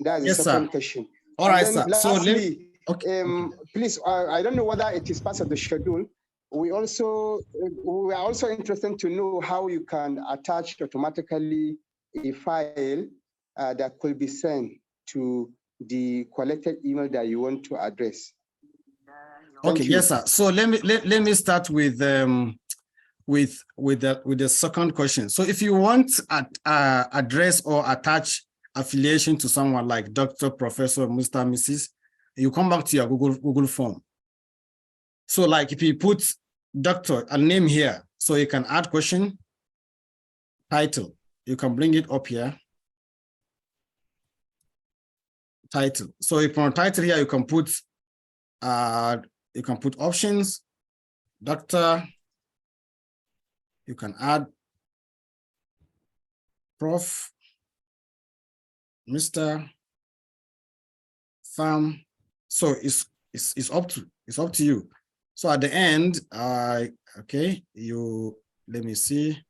That's the Yes, second sir. question. All And right, then sir. So lastly, okay. please, I don't know whether it is part of the schedule. We are also interested to know how you can attach automatically a file that could be sent to the collected email that you want to address. Okay, yes, sir. So let me start with the second question. So if you want address or attach affiliation to someone like Dr., Professor, Mr., Mrs., you come back to your Google form. So like if you put doctor, a name here, so you can add question, title, you can bring it up here. Title. So if on title here, you can put options, doctor, you can add prof, Mr., farm. So it's up to you. So at the end, okay, let me see.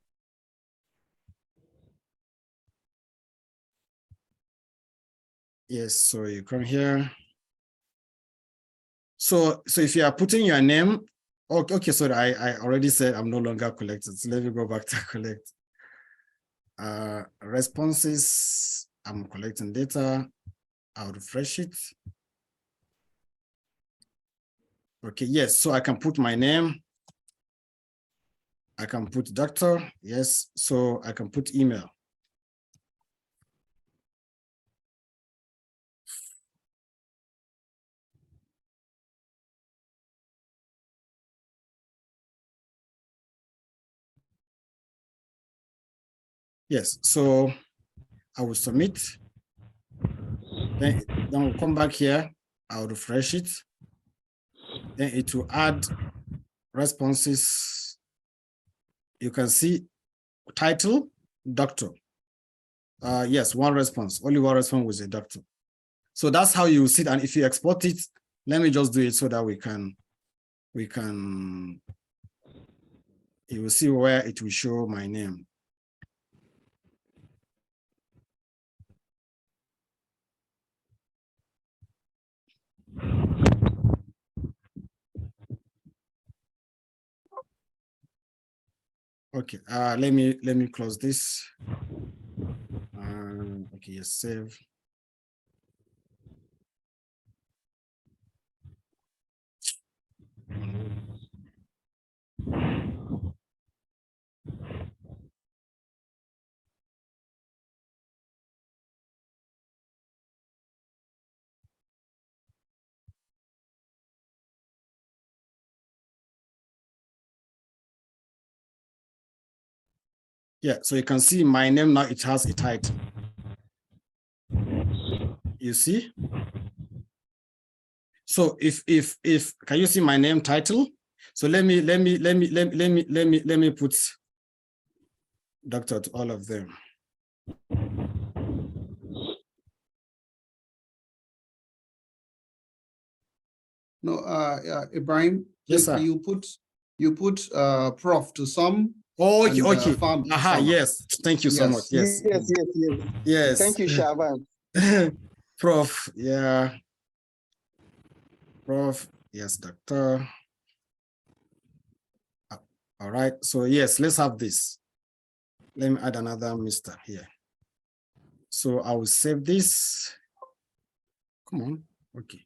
Yes, so you come here. So if you are putting your name, okay, so I already said I'm no longer collected. So let me go back to collect. Responses, I'm collecting data. I'll refresh it. Okay, yes, so I can put my name. I can put doctor, yes, so I can put email. Yes, so I will submit. Then we'll come back here. I'll refresh it. Then it will add responses. You can see title, doctor. Yes, one response, only one response was a doctor. So that's how you see it. And if you export it, let me just do it so that we can, you will see where it will show my name. Okay, let me close this. Okay, yes, save. Yeah, so you can see my name now, it has a title. You see? So if can you see my name title? So let me put doctor to all of them. No, Ibrahim, Yes, sir. you put prof to some. Oh, okay, and, okay. farm to Aha, some. yes. Thank you so much. Yes. Yes. Thank you, Shaban. Prof, yeah. Prof, yes, doctor. All right. So yes, let's have this. Let me add another Mr. here. So I will save this. Come on. Okay.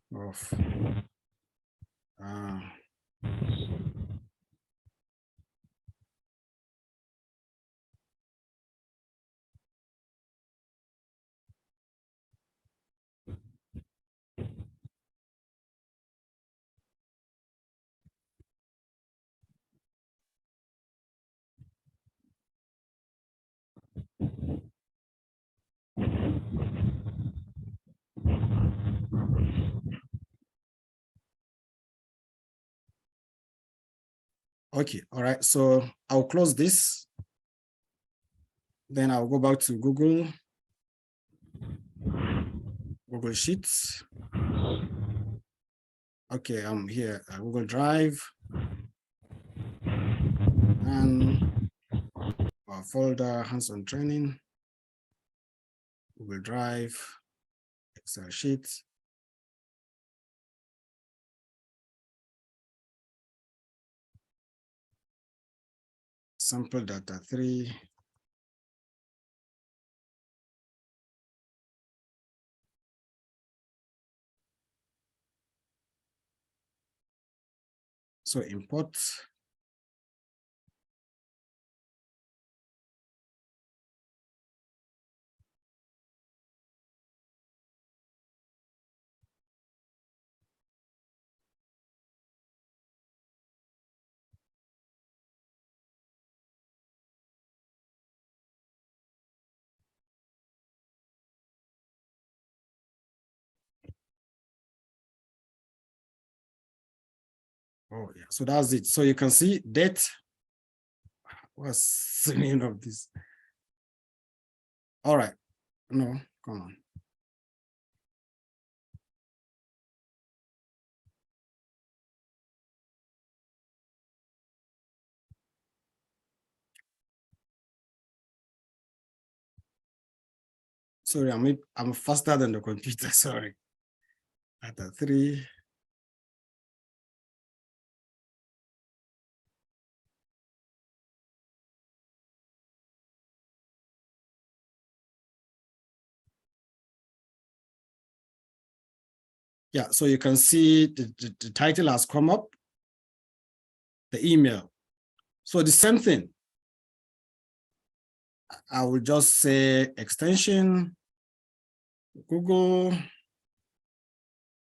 Prof. Okay, all right. So I'll close this. Then I'll go back to Google Sheets. Okay, I'm here, Google Drive. and our folder, hands-on training, Google Drive, Excel sheets. Sample data 3. So import. Oh yeah, so that's it. So you can see date. What's the name of this? All right, no, come on. Sorry, I'm faster than the computer, sorry. Data 3. Yeah, so you can see the title has come up, the email. So the same thing. I will just say extension, Google,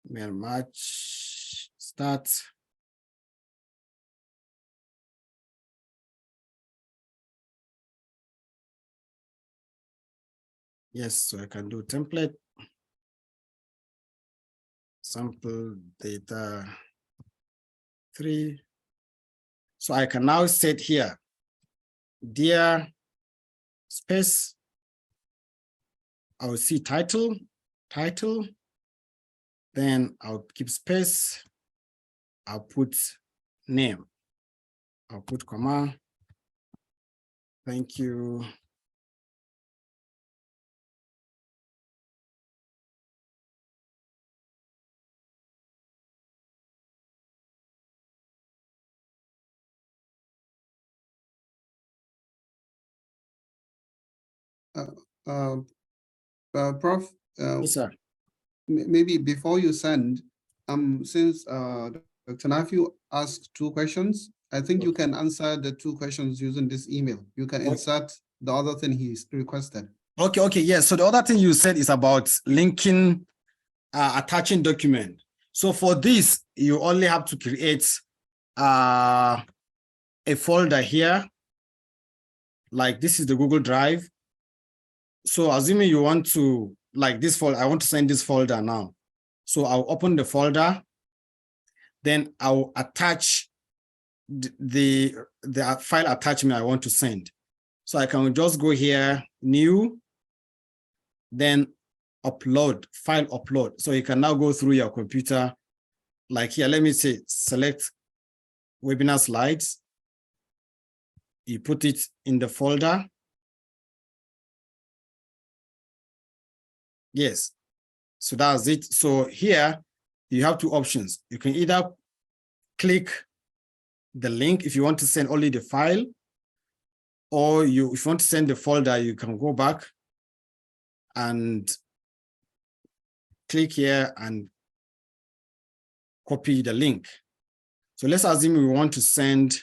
mail match, start. Yes, so I can do template, sample data 3. So I can now set here, dear space, I will see title, then I'll keep space, I'll put name, I'll put comma, thank you. Prof, Yes, sir. maybe before you send, since Dr. Nafi asked 2 questions, I think you can answer the 2 questions using this email. You can insert the other thing he's requested. Okay, yes. So the other thing you said is about linking, attaching document. So for this, you only have to create a folder here. Like this is the Google Drive. So assuming you want to, like this folder, I want to send this folder now. So I'll open the folder, then I'll attach the file attachment I want to send. So I can just go here, new, then upload, file upload. So you can now go through your computer. Like here, let me say, select webinar slides. You put it in the folder. Yes, so that's it. So here you have 2 options. You can either click the link if you want to send only the file, or if you want to send the folder, you can go back and click here and copy the link. So let's assume we want to send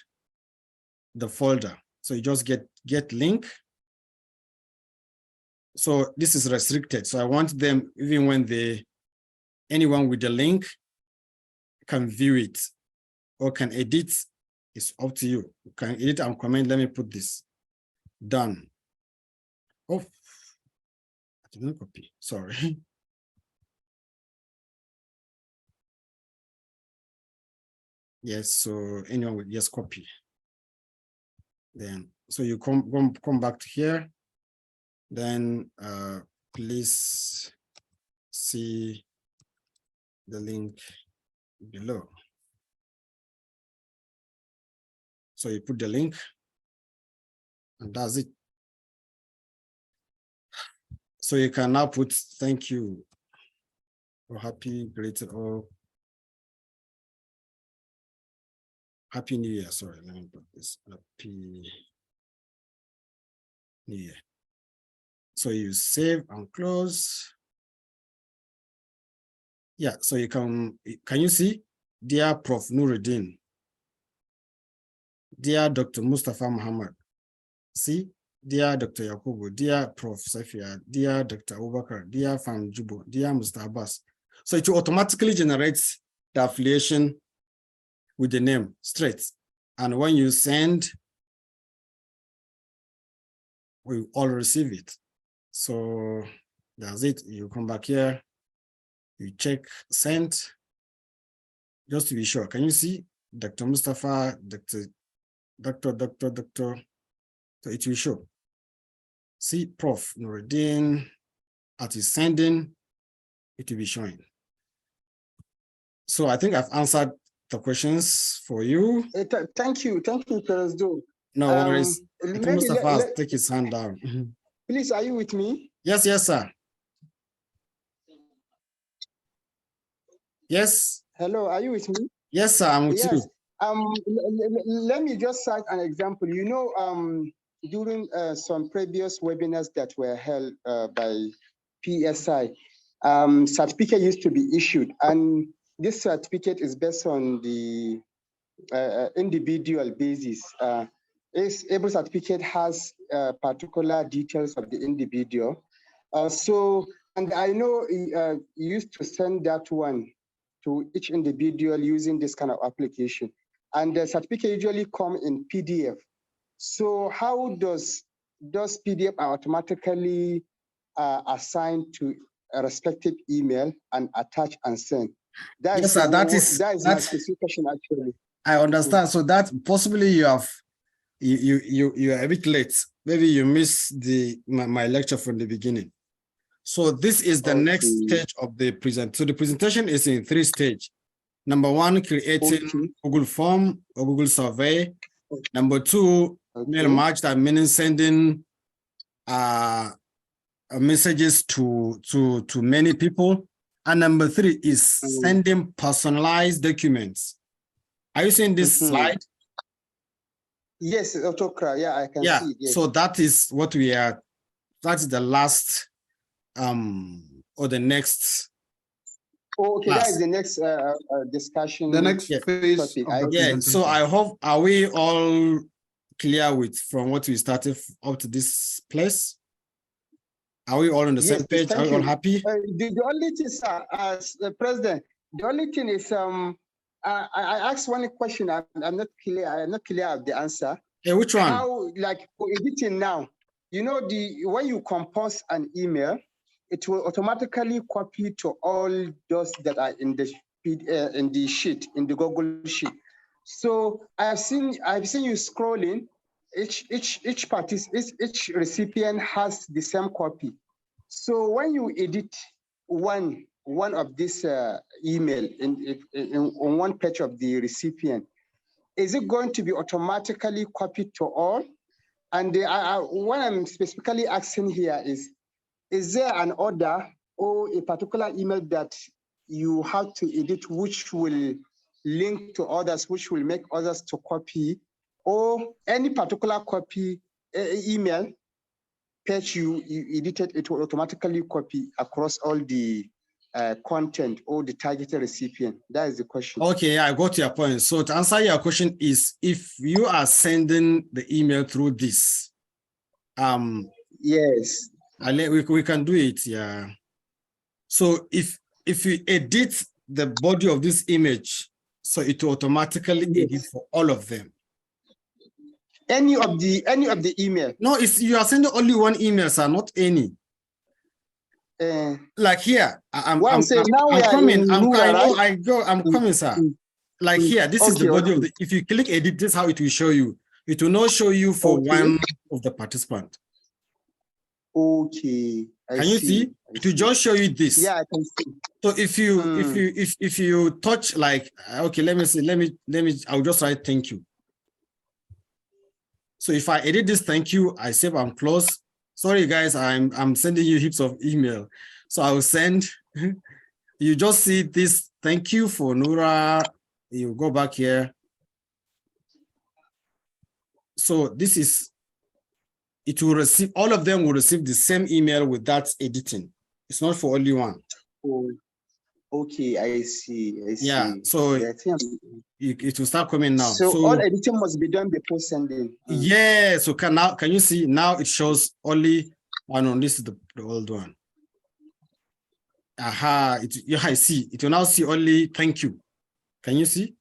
the folder. So you just get link. So this is restricted. So I want them, even when anyone with the link can view it or can edit, it's up to you. You can edit and comment. Let me put this. Done. Oh, I didn't copy, sorry. Yes, so anyone will just copy. Then, so you come back to here. Then please see the link below. So you put the link, And that's it. So you can now put thank you or happy, great, or happy new year. Sorry, let me put this happy new year. So you save and close. Yeah, so you can you see? Dear Prof. Nuruddin, dear Dr. Mustafa Muhammad, see? Dear Dr. Yakubu, dear Prof. Safia, dear Dr. Abubakar, dear Fam Jubo, dear Mr. Abbas. So it will automatically generate the affiliation with the name straight. And when you send, we all receive it. So that's it. You come back here, you check send, just to be sure. Can you see Dr. Mustafa, Dr. So it will show. See Prof. Nuruddin at his sending, it will be showing. So I think I've answered the questions for you. Thank you, Peresdo. No worries. I think Maybe Mustafa has take his hand down. Please, are you with me? Yes, yes, sir. Yes. Hello, are you with me? Yes, sir, I'm with you. Let me just cite an example. You know, during some previous webinars that were held by PSI, certificate used to be issued, and this certificate is based on the individual basis. Every certificate has particular details of the individual. And I know you used to send that one to each individual using this kind of application. And the certificate usually come in PDF. So how does PDF automatically assign to a respective email and attach and send? Yes, sir, that is my specific question actually. I understand. So that possibly you are a bit late. Maybe you missed my lecture from the beginning. So this is the next stage of the present. So the presentation is in 3 stages. Number 1, creating Google form or Google survey. Number 2, mail match, that meaning sending messages to many people. And number 3 is sending personalized documents. Are you seeing this slide? Yes, Autocrat. Yeah, I can see it. Yes. So that is what we are. That is the last or the next. Oh, okay, that is the next discussion. The next phase of the presentation. So I hope, are we all clear with from what we started up to this place? Are we all on the same page? Are we all happy? The only thing, sir, as the president, the only thing is I asked one question. I'm not clear. I'm not clear of the answer. Hey, which one? How, like for editing now, you know, when you compose an email, it will automatically copy to all those that are in the sheet, in the Google sheet. So I've seen you scrolling. Each recipient has the same copy. So when you edit one of this email on one page of the recipient, is it going to be automatically copied to all? And what I'm specifically asking here is there an order or a particular email that you have to edit which will link to others, which will make others to copy, or any particular copy email page you edited, it will automatically copy across all the content or the targeted recipient? That is the question. Okay, I got your point. So to answer your question is, if you are sending the email through this, yes, we can do it. Yeah. So if you edit the body of this image, so it will automatically edit for all of them. Any of the email? No, you are sending only one email, sir, not any. Like here, I'm coming. Sir. Like here, this is the body of the. If you click edit, this is how it will show you. It will not show you for one of the participants. Okay. Can you see? It will just show you this. Yeah, I can see. So if you touch, like, okay, let me see. Let me. I'll just write thank you. So if I edit this, thank you, I save and close. Sorry guys, I'm sending you heaps of email. So I will send, you just see this, thank you for Nura. You go back here. So this is, it will receive, all of them will receive the same email with that editing. It's not for only one. Oh, okay, I see. Yeah, so Yeah, I think it will start coming now. so all editing must be done before sending. Yeah, so can you see now it shows only one on this is the old one. Aha, I see. It will now see only thank you. Can you see?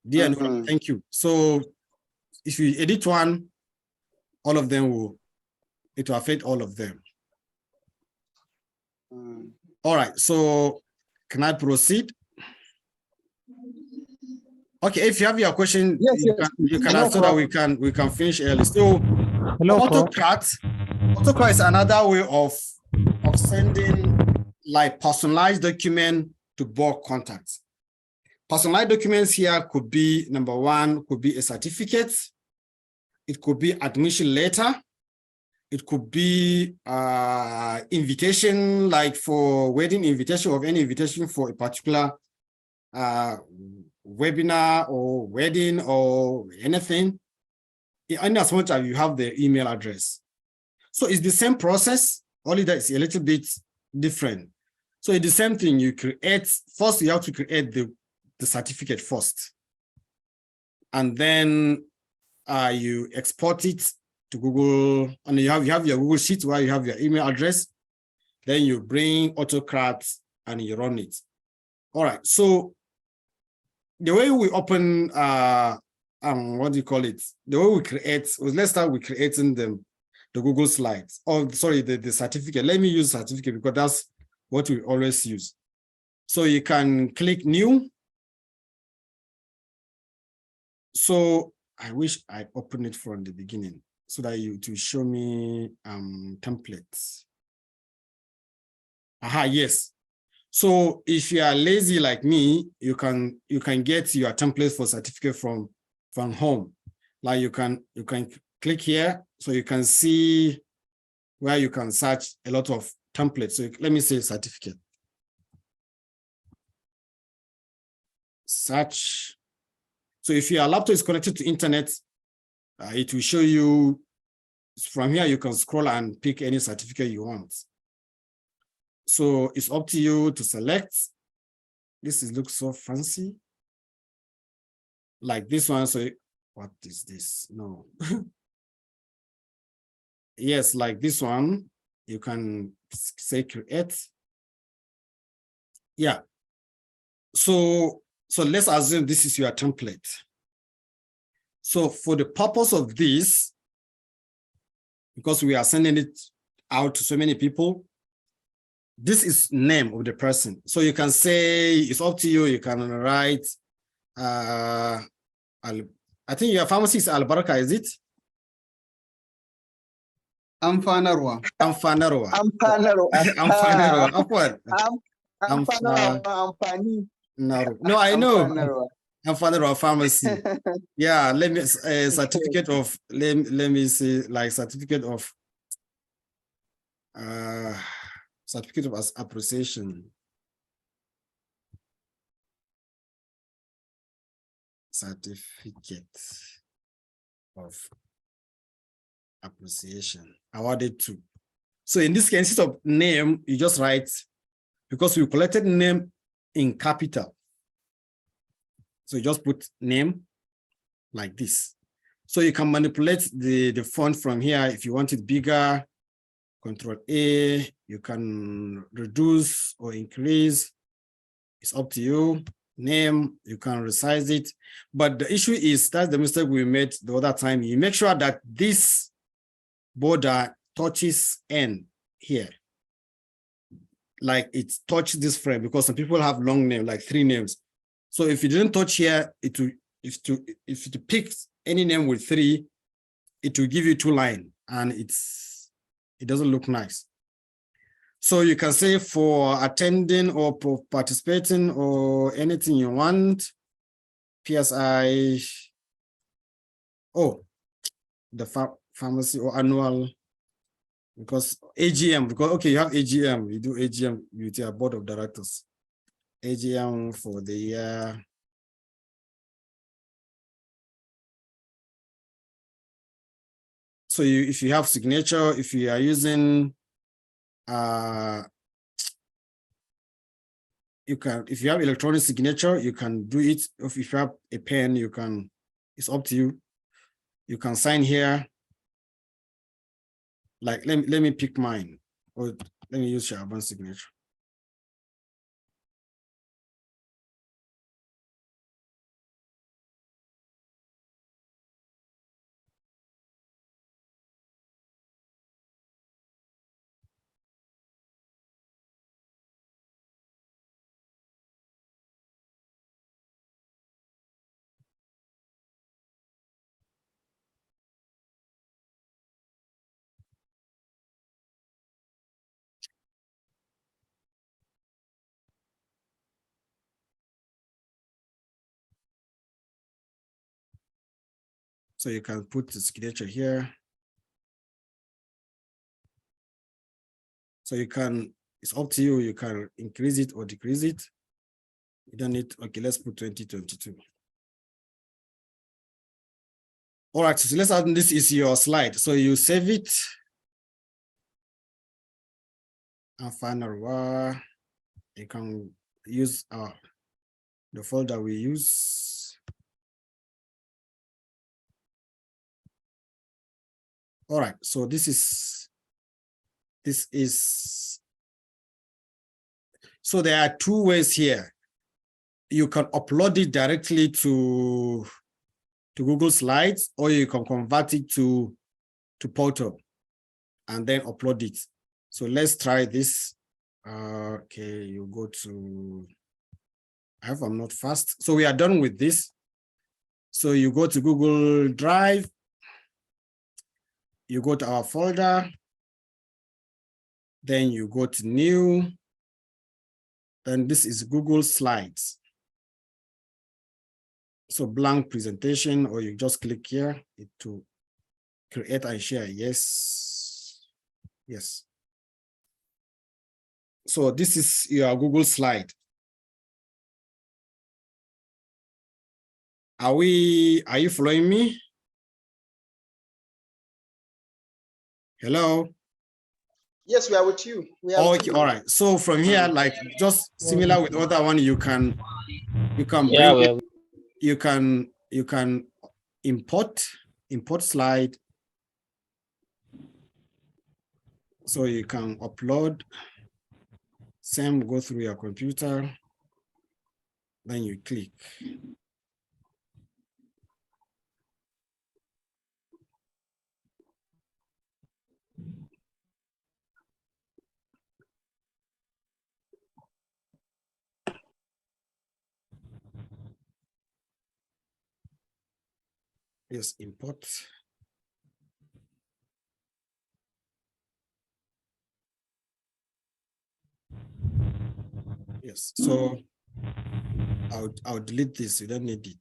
Dear Nura, thank you. So if you edit one, all of them will, it will affect all of them. All right, so can I proceed? Okay, if you have your question, yes, you can ask so that we can finish early. So Autocrat is another way of sending like personalized document to bulk contacts. Personalized documents here could be, number one, could be a certificate. It could be admission letter. It could be invitation, like for wedding invitation or any invitation for a particular webinar or wedding or anything. And as much as you have the email address. So it's the same process, only that it's a little bit different. So it's the same thing. You create, first you have to create the certificate first. And then you export it to Google, and you have your Google Sheet where you have your email address. Then you bring Autocrat and you run it. All right. So the way we open, what do you call it? The way we create, let's start with creating the Google slides. Oh, sorry, the certificate. Let me use certificate because that's what we always use. So you can click new. So I wish I opened it from the beginning so that to show me templates. Aha, yes. So if you are lazy like me, you can get your templates for certificate from home. Like you can click here so you can see where you can search a lot of templates. So let me say certificate. Search. So if your laptop is connected to internet, it will show you from here. You can scroll and pick any certificate you want. So it's up to you to select. This looks so fancy. Like this one. So what is this? No. Yes, like this one. You can say create. Yeah. So let's assume this is your template. So for the purpose of this, because we are sending it out to so many people, this is name of the person. So you can say, it's up to you. You can write, I think your pharmacy is Albarka, is it? Amfanarwa. Amfanarwa. No, I know. Amfanarwa pharmacy. Yeah, let me certificate of let me see, like certificate of appreciation. Certificate of appreciation awarded to. So in this case, instead of name, you just write, because we collected name in capital. So you just put name like this. So you can manipulate the font from here. If you want it bigger, Control A, you can reduce or increase. It's up to you. Name, you can resize it. But the issue is, that's the mistake we made the other time. You make sure that this border touches end here. Like it touches this frame, because some people have long name, like 3 names. So if you didn't touch here, if you pick any name with 3, it will give you 2 lines, and it doesn't look nice. So you can say for attending or participating or anything you want, PSI. Oh, the pharmacy or annual, because AGM, because okay, you have AGM, you do AGM with your board of directors. AGM for the year. So if you have signature, if you are using you can, if you have electronic signature, you can do it. If you have a pen, you can, it's up to you. You can sign here. Like, let me pick mine, or let me use Shaban's signature. So you can put the signature here. So you can, it's up to you. You can increase it or decrease it. You don't need, okay, let's put 2022. All right, so let's add, this is your slide. So you save it. And final, you can use the folder we use. All right, so this is, so there are two ways here. You can upload it directly to Google Slides, or you can convert it to Portal and then upload it. So let's try this. Okay, you go to, I hope I'm not fast. So we are done with this. So you go to Google Drive, you go to our folder, then you go to new, then this is Google Slides. So blank presentation, or you just click here to create and share. Yes, yes. So this is your Google slide. Are you following me? Hello? Yes, we are with you. Okay, all right. So from here, like just similar with other one, you can bring it, you can import slide. So you can upload, same go through your computer, then you click. Yes, import. Yes, so I'll delete this, you don't need it.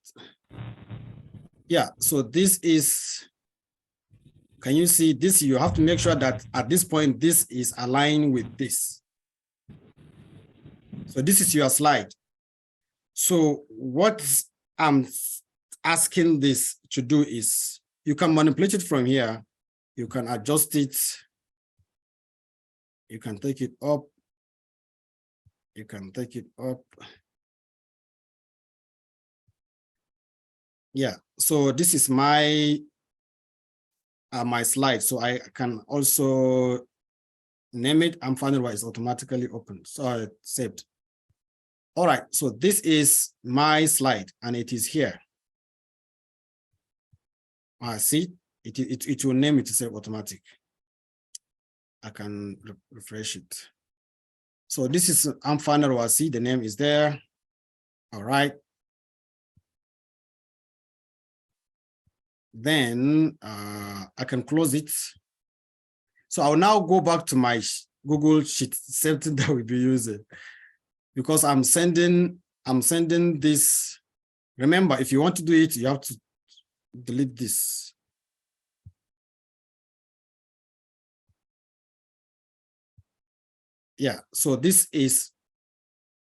Yeah, so this is, can you see this? You have to make sure that at this point, this is aligned with this. So this is your slide. So what I'm asking this to do is, you can manipulate it from here. You can adjust it. You can take it up. You can take it up. Yeah, so this is my slide. So I can also name it. I'm finding why it's automatically open. So saved. All right, so this is my slide and it is here. See, it will name it itself automatic. I can refresh it. So this is Amfana. See, the name is there. All right. Then I can close it. So I'll now go back to my Google Sheet, something that we'll be using, because I'm sending this. Remember, if you want to do it, you have to delete this. Yeah, so this is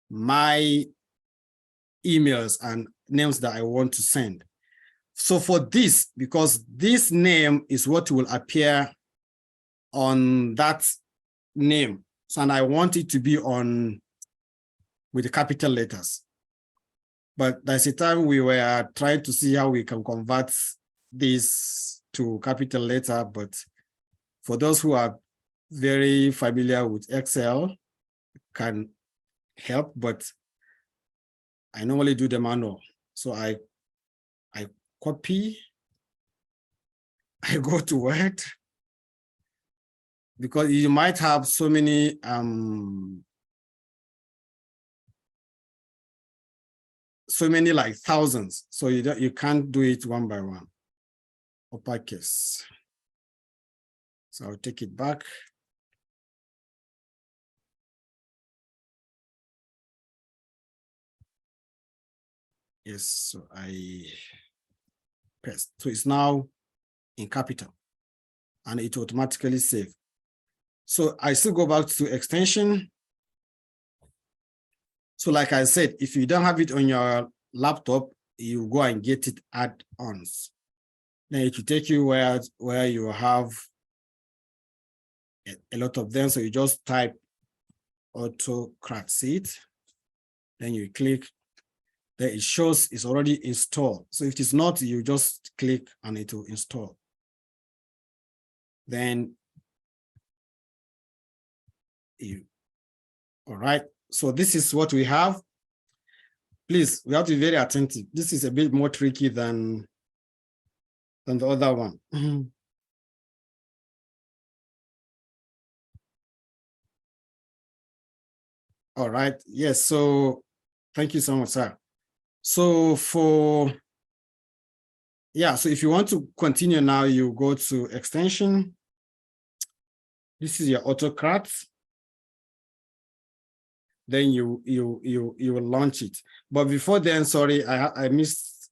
my emails and names that I want to send. So for this, because this name is what will appear on that name, so and I want it to be on with the capital letters. But there's a time we were trying to see how we can convert this to capital letter, but for those who are very familiar with Excel, can help, but I normally do the manual. So I copy, I go to Word, because you might have so many like thousands, so you can't do it one by one. Uppercase. So I'll take it back. Yes, so I paste. So it's now in capital and it automatically save. So I still go back to extension. So like I said, if you don't have it on your laptop, you go and get it add-ons. Then it will take you where you have a lot of them. So you just type Autocrat seed, then you click, then it shows it's already installed. So if it's not, you just click and it will install. Then all right. So this is what we have. Please, we have to be very attentive. This is a bit more tricky than the other one. All right. Yes. So thank you so much, sir. So so if you want to continue now, you go to extension. This is your Autocrat. Then you will launch it. But before then, sorry, I missed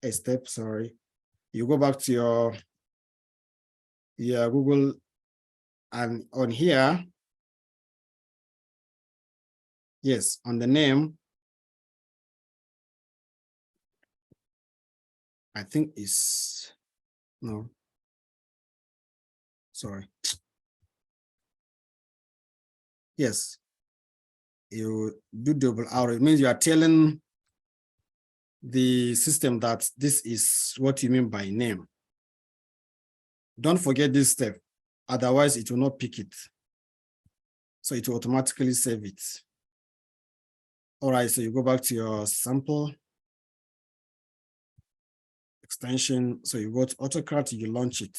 a step. Sorry. You go back to your Google, and on here, yes, on the name, I think is no. Sorry. Yes. You do double arrow. It means you are telling the system that this is what you mean by name. Don't forget this step, otherwise it will not pick it. So it will automatically save it. All right, so you go back to your sample extension. So you go to Autocrat, you launch it.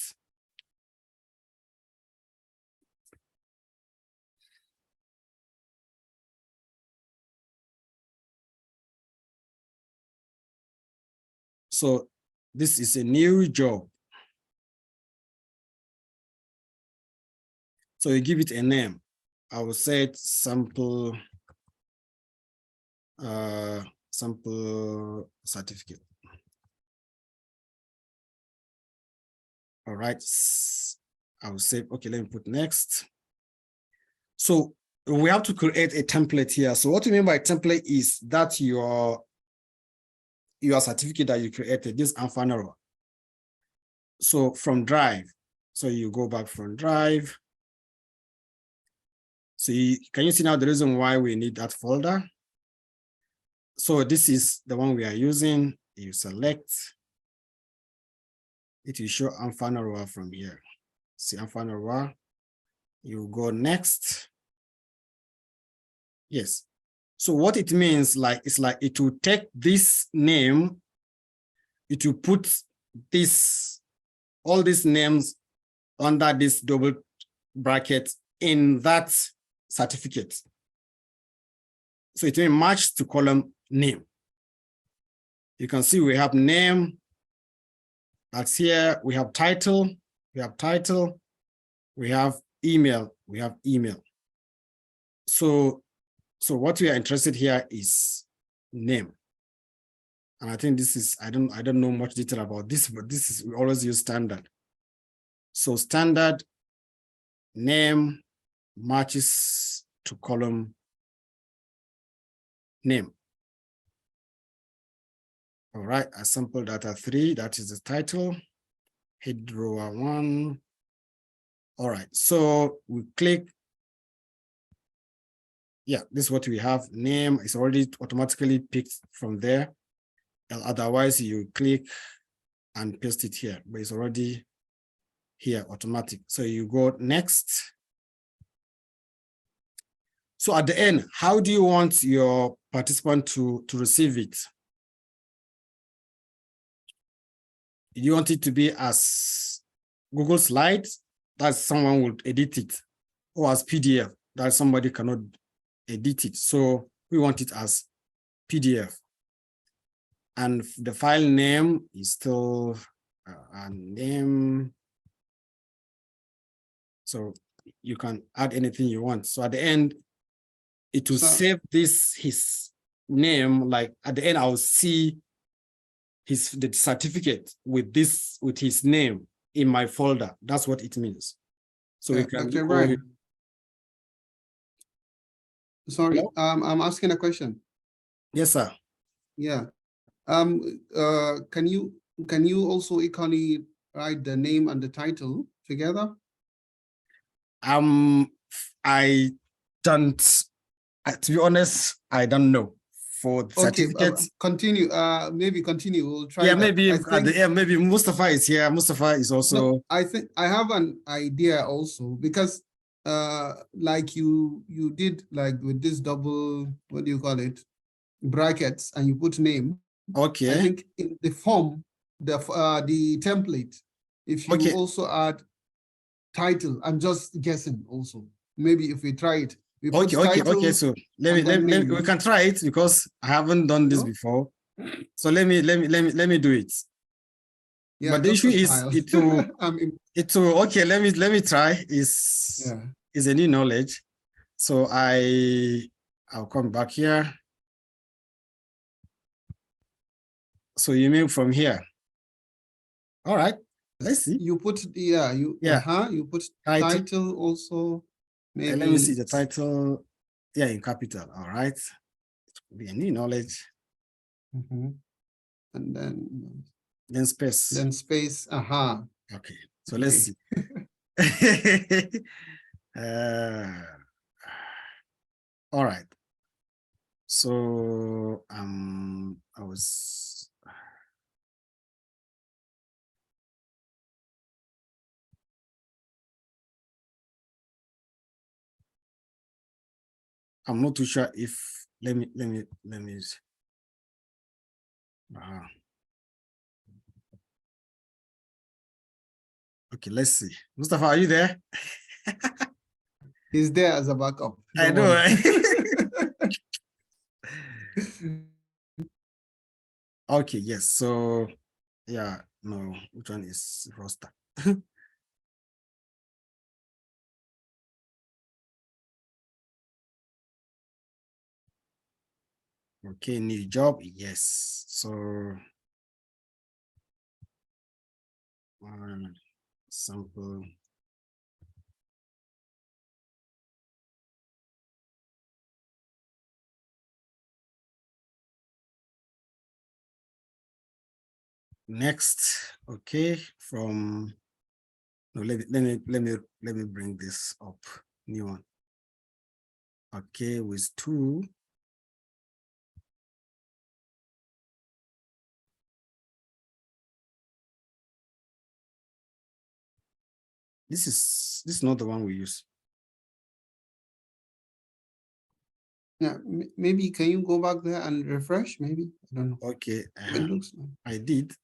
So this is a new job. So you give it a name. I will say it sample certificate. All right. I will say, okay, let me put next. So we have to create a template here. So what you mean by template is that your certificate that you created, this Alphanero. So from Drive, so you go back from Drive. So can you see now the reason why we need that folder? So this is the one we are using. You select, it will show Alphanero from here. See Alphanero, you go next. Yes. So what it means, it's like it will take this name, it will put all these names under this double bracket in that certificate. So it will match to column name. You can see we have name, that's here. We have title, we have email, So what we are interested here is name. And I think this is, I don't know much detail about this, but this is, we always use standard. So standard, name, matches to column name. All right, a sample data 3, that is the title, head row 1. All right, so we click. Yeah, this is what we have. Name is already automatically picked from there. Otherwise, you click and paste it here, but it's already here, automatic. So you go next. So at the end, how do you want your participant to receive it? Do you want it to be as Google Slides, that someone will edit it, or as PDF, that somebody cannot edit it? So we want it as PDF. And the file name is still a name. So you can add anything you want. So at the end, it will save his name. Like at the end, I'll see the certificate with his name in my folder. That's what it means. So we can Dr. go. Brian. Sorry, Hello? I'm asking a question. Yes, sir. Yeah. Can you also equally write the name and the title together? I don't. To be honest, I don't know. For Okay, certificates. continue. Maybe continue. We'll try. Yeah, that. maybe I at think, the end, maybe Mustafa is here. Mustafa is also. no, I think I have an idea also, because like you did, like with this double, what do you call it, brackets, and you put name. Okay. I think in the form, the template, if you also add title, I'm just guessing also. Maybe if we try it, we put title. Okay. So we can try it, because I haven't done this before. So let me do it. Yeah, but the issue is it will okay. Let me try. Is a new knowledge. So I'll come back here. So you mean from here? All right. Let's see. You put you put title also. Maybe. Let me see the title. Yeah, in capital. All right. It could be a new knowledge. And then space. Then space. Okay. So let's see. All right. So I'm not too sure if let me okay, let's see. Mustafa, are you there? He's there as a backup. I know. Okay, yes. So yeah, no, which one is roster? Okay, new job, yes. So sample. Next, okay, from no, let me bring this up. New one. Okay, with 2. This is not the one we use. Yeah, maybe can you go back there and refresh? Maybe, I don't know. Okay, it looks like. I did.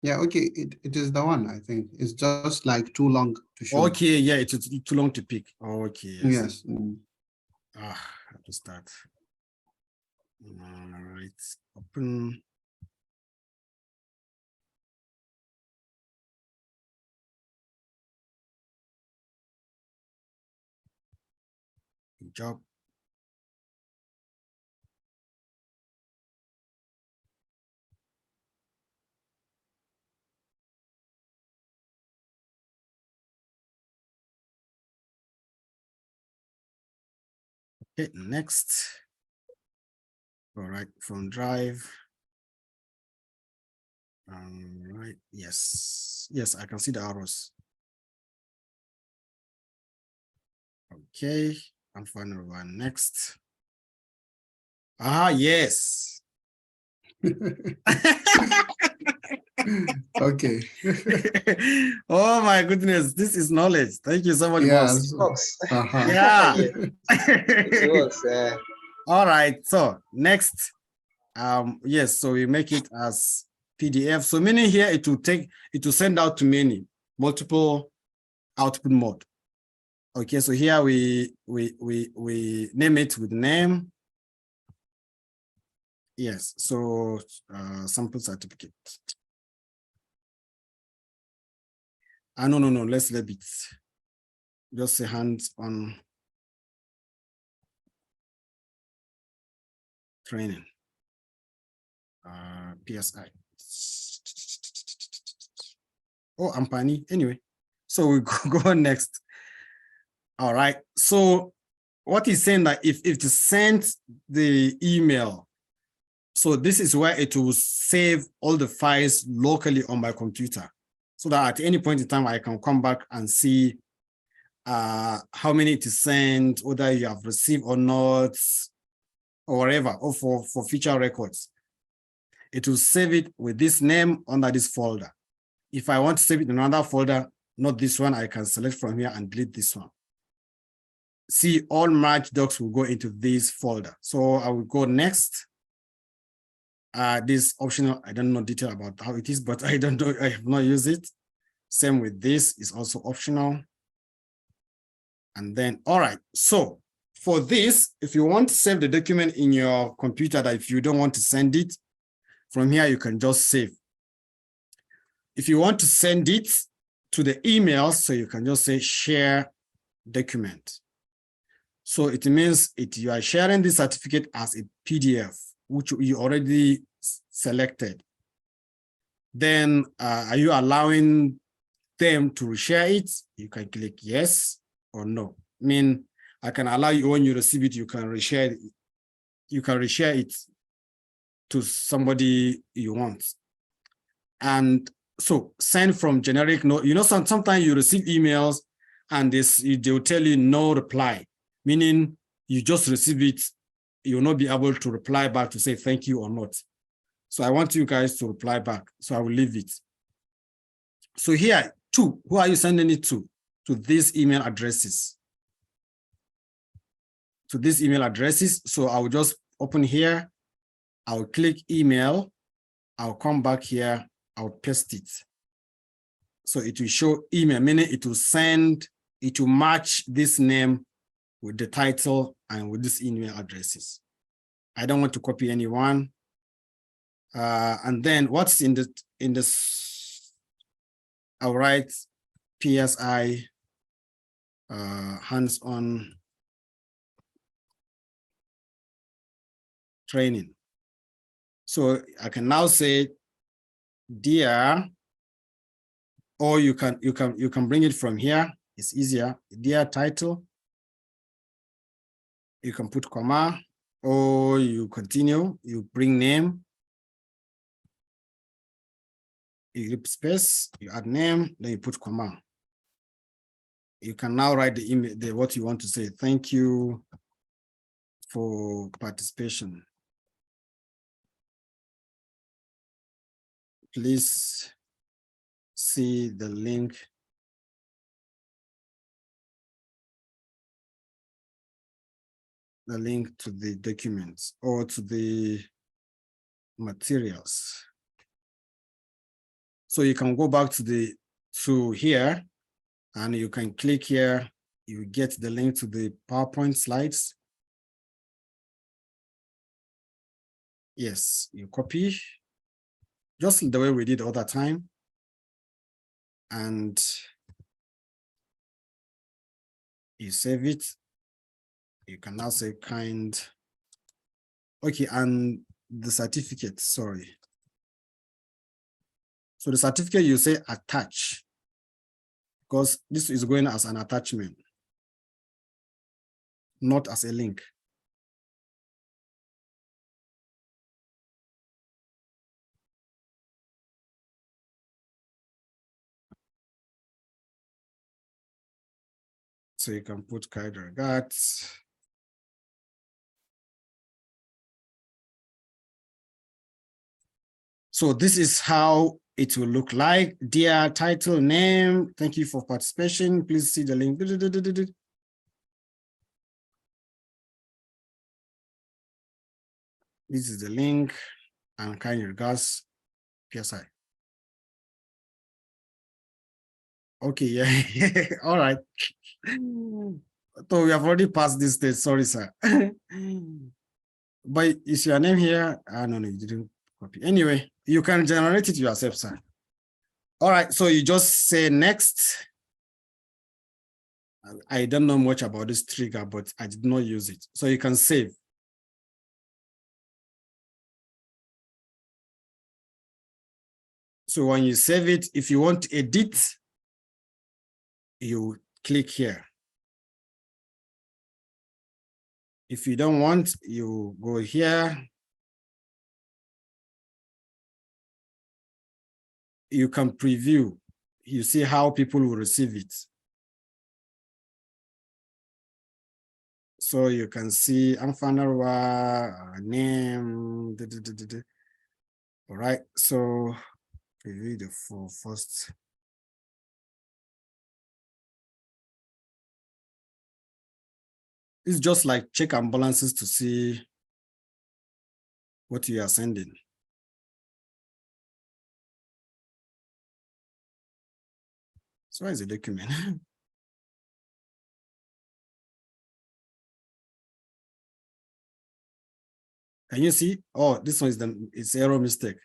Yeah, okay, it is the one, I think. It's just like too long to show. Okay, yeah, it's too long to pick. Okay, yes. I have to start. All right, open. Good job. Okay, next. All right, from Drive. Right, yes, yes, I can see the arrows. Okay, and final one, next. Ah, yes. Okay. Oh my goodness, this is knowledge. Thank you so much, boss. Yes. Works. Yeah. Yeah, it works. All right, so next. Yes, so we make it as PDF. So meaning here it will send out to many, multiple output mode. Okay, so here we name it with name. Yes, so sample certificate. No, let's leave it. Just say hands-on training. PSI. Oh, Ampani. Anyway, so we go on next. All right. So what he's saying that if it sends the email, so this is where it will save all the files locally on my computer, so that at any point in time I can come back and see how many it is sent, whether you have received or not, or whatever, or for future records. It will save it with this name under this folder. If I want to save it in another folder, not this one, I can select from here and delete this one. See, all merge docs will go into this folder. So I will go next. This optional, I don't know detail about how it is, but I don't know, I have not used it. Same with this, is also optional. And then, all right, so for this, if you want to save the document in your computer, that if you don't want to send it, from here you can just save. If you want to send it to the email, so you can just say share document. So it means you are sharing the certificate as a PDF, which you already selected. Then are you allowing them to reshare it? You can click yes or no. I mean, I can allow you, when you receive it, you can reshare it. You can reshare it to somebody you want. And so send from generic note. You know, sometimes you receive emails and they'll tell you no reply, meaning you just receive it. You will not be able to reply back to say thank you or not. So I want you guys to reply back. So I will leave it. So here, who are you sending it to? To these email addresses. To these email addresses. So I will just open here. I'll click email. I'll come back here. I'll paste it. So it will show email, meaning it will send, it will match this name with the title and with these email addresses. I don't want to copy anyone. And then what's in this, I'll write PSI hands-on training. So I can now say, dear, or you can bring it from here. It's easier. Dear title. You can put comma, or you continue. You bring name. You give space. You add name. Then you put comma. You can now write the email, what you want to say. Thank you for participation. Please see the link to the documents or to the materials. So you can go back to here and you can click here. You get the link to the PowerPoint slides. Yes, you copy just the way we did all the time. And you save it. You can now say kind. Okay, and the certificate, sorry. So the certificate, you say attach, because this is going as an attachment, not as a link. So you can put kind regards. So this is how it will look like. Dear title, name, thank you for participation. Please see the link. This is the link and kind regards, PSI. Okay, yeah, all right. So we have already passed this stage, sorry, sir. But is your name here? No, you didn't copy. Anyway, you can generate it yourself, sir. All right, so you just say next. I don't know much about this trigger, but I did not use it. So you can save. So when you save it, if you want to edit, you click here. If you don't want, you go here. You can preview. You see how people will receive it. So you can see Amfanarwa, name. All right, so preview the first. It's just like check and balances to see what you are sending. So where is the document? Can you see? Oh, this one is it's error mistake.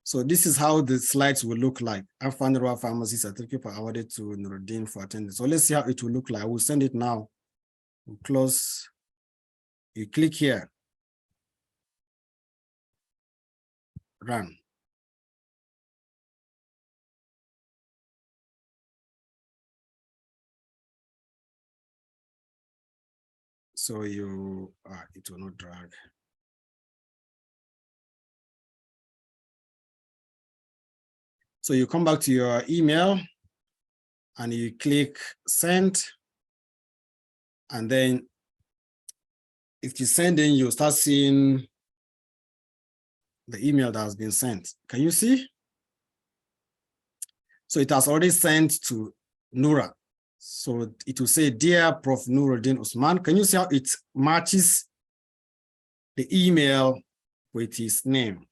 So this is how the slides will look like. I found the pharmacy certificate awarded to Nuruddin for attendance. So let's see how it will look like. I will send it now. We'll close. You click here. Run. So you, it will not drag. So you come back to your email and you click send. And then if you send in, you'll start seeing the email that has been sent. Can you see? So it has already sent to Nura. So it will say, Dear Prof. Nuruddin Usman. Can you see how it matches the email with his name?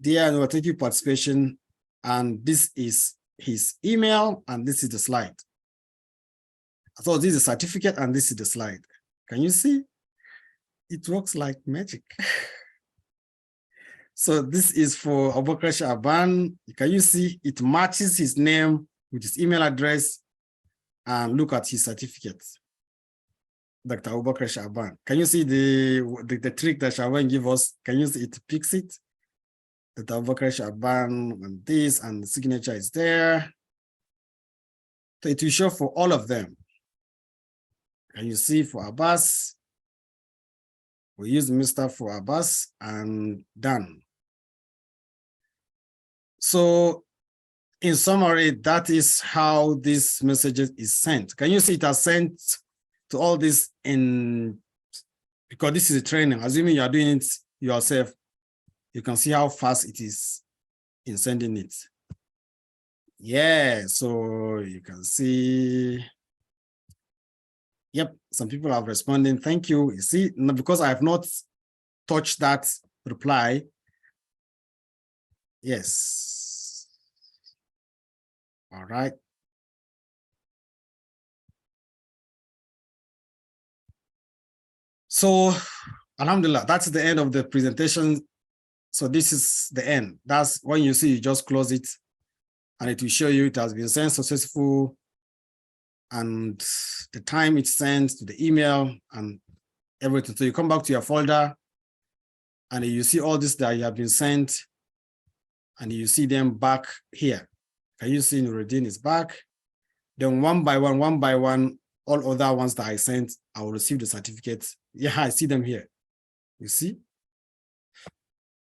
Dear Nura, thank you for participation. And this is his email, and this is the slide. So this is the certificate, and this is the slide. Can you see? It works like magic. So this is for Abubakar Shaban. Can you see it matches his name with his email address, and look at his certificate, Dr. Abubakar Shaban. Can you see the trick that Shaban gave us? Can you see it picks it? Dr. Abubakar Shaban and this, and the signature is there. So it will show for all of them. Can you see for Abbas? We use Mr. for Abbas and done. So in summary, that is how this message is sent. Can you see it has sent to all this in, because this is a training, assuming you are doing it yourself, you can see how fast it is in sending it. Yeah, so you can see, yep, some people are responding. Thank you. You see, because I have not touched that reply. Yes. All right. So, alhamdulillah, that's the end of the presentation. So this is the end. That's when you see, you just close it and it will show you it has been sent successful and the time it's sent to the email and everything. So you come back to your folder and you see all this that you have been sent and you see them back here. Can you see Nuruddin is back? Then one by one, all other ones that I sent, I will receive the certificates. Yeah, I see them here. You see?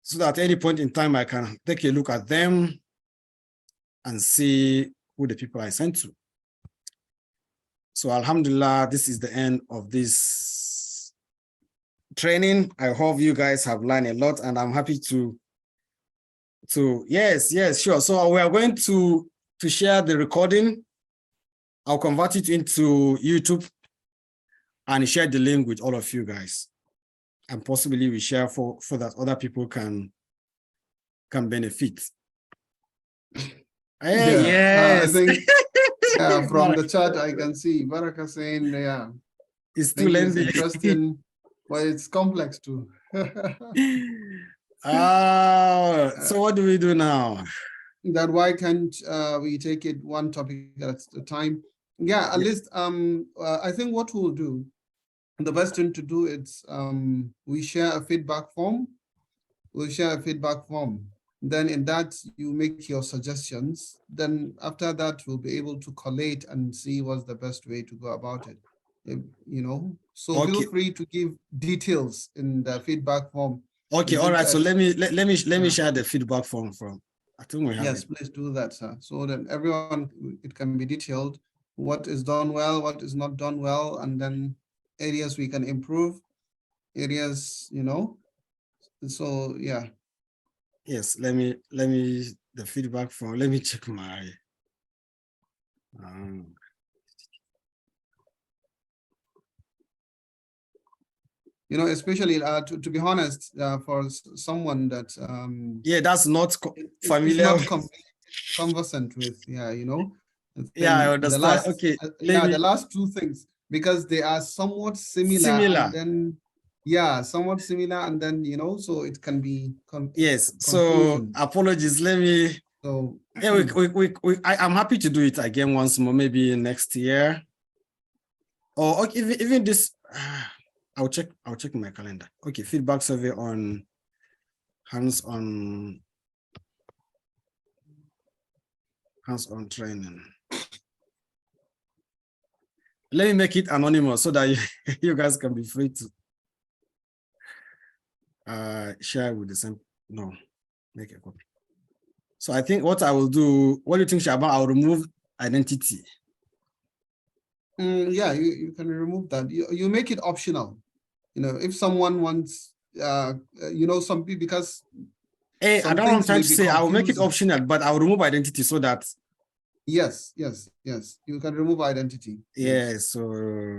So that at any point in time, I can take a look at them and see who the people I sent to. So Alhamdulillah, this is the end of this training. I hope you guys have learned a lot, and I'm happy to yes, sure. So we are going to share the recording. I'll convert it into YouTube and share the link with all of you guys. And possibly we share for that other people can benefit. Hey, yes. I think from the chat I can see Baraka saying, yeah, it's too lengthy. It's interesting, but it's complex too. So what do we do now? That why can't we take it one topic at a time? Yeah, at least I think what we'll do, the best thing to do is we share a feedback form. We'll share a feedback form. Then in that you make your suggestions. Then after that we'll be able to collate and see what's the best way to go about it. You know, so Okay. feel free to give details in the feedback form. Okay, all right. So let me share the feedback form from. I think we have Yes, it. please do that, sir. So that everyone, it can be detailed, what is done well, what is not done well, and then areas we can improve, areas, you know. So yeah. Yes, let me the feedback form. Let me check my you know, especially to be honest, for someone that yeah, that's not familiar. It's not conversant with, yeah, you know. Yeah, I understand. The last, okay, the last two things, because they are somewhat similar. And then yeah, somewhat similar, and then you know, so it can be yes. confusion. So apologies. Let me. So yeah, I'm happy to do it again once more, maybe next year. Or okay, even this. I'll check my calendar. Okay, feedback survey on hands-on training. Let me make it anonymous so that you guys can be free to share with the same. No, make a copy. So I think what I will do, what do you think, Shaban? I'll remove identity. yeah, you can remove that. You make it optional. You know, if someone wants, you know, some people, because hey, I don't know what I'm trying to say. I will make it optional, but I'll remove identity so that. Yes, you can remove identity. Yeah, yes. So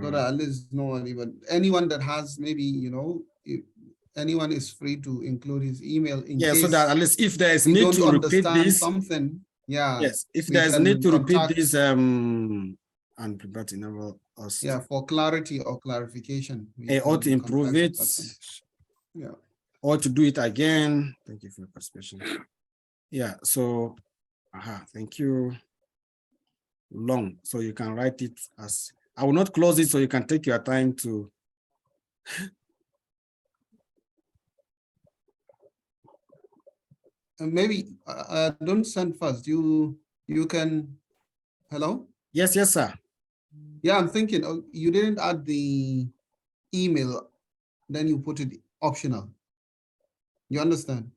that at least no one, even anyone that has maybe, you know, anyone is free to include his email in case. So that at least if there is need to repeat this something. Yeah. Yes, if there is need to repeat this and prepare to enable us. Yeah, for clarity or clarification. Or to improve it. Yeah. Or to do it again. Thank you for your participation. Yeah, so thank you. Long, so you can write it as I will not close it, so you can take your time to. Maybe don't send first. You can. Hello. Yes, sir. Yeah, I'm thinking. Oh, you didn't add the email, then you put it optional. You understand?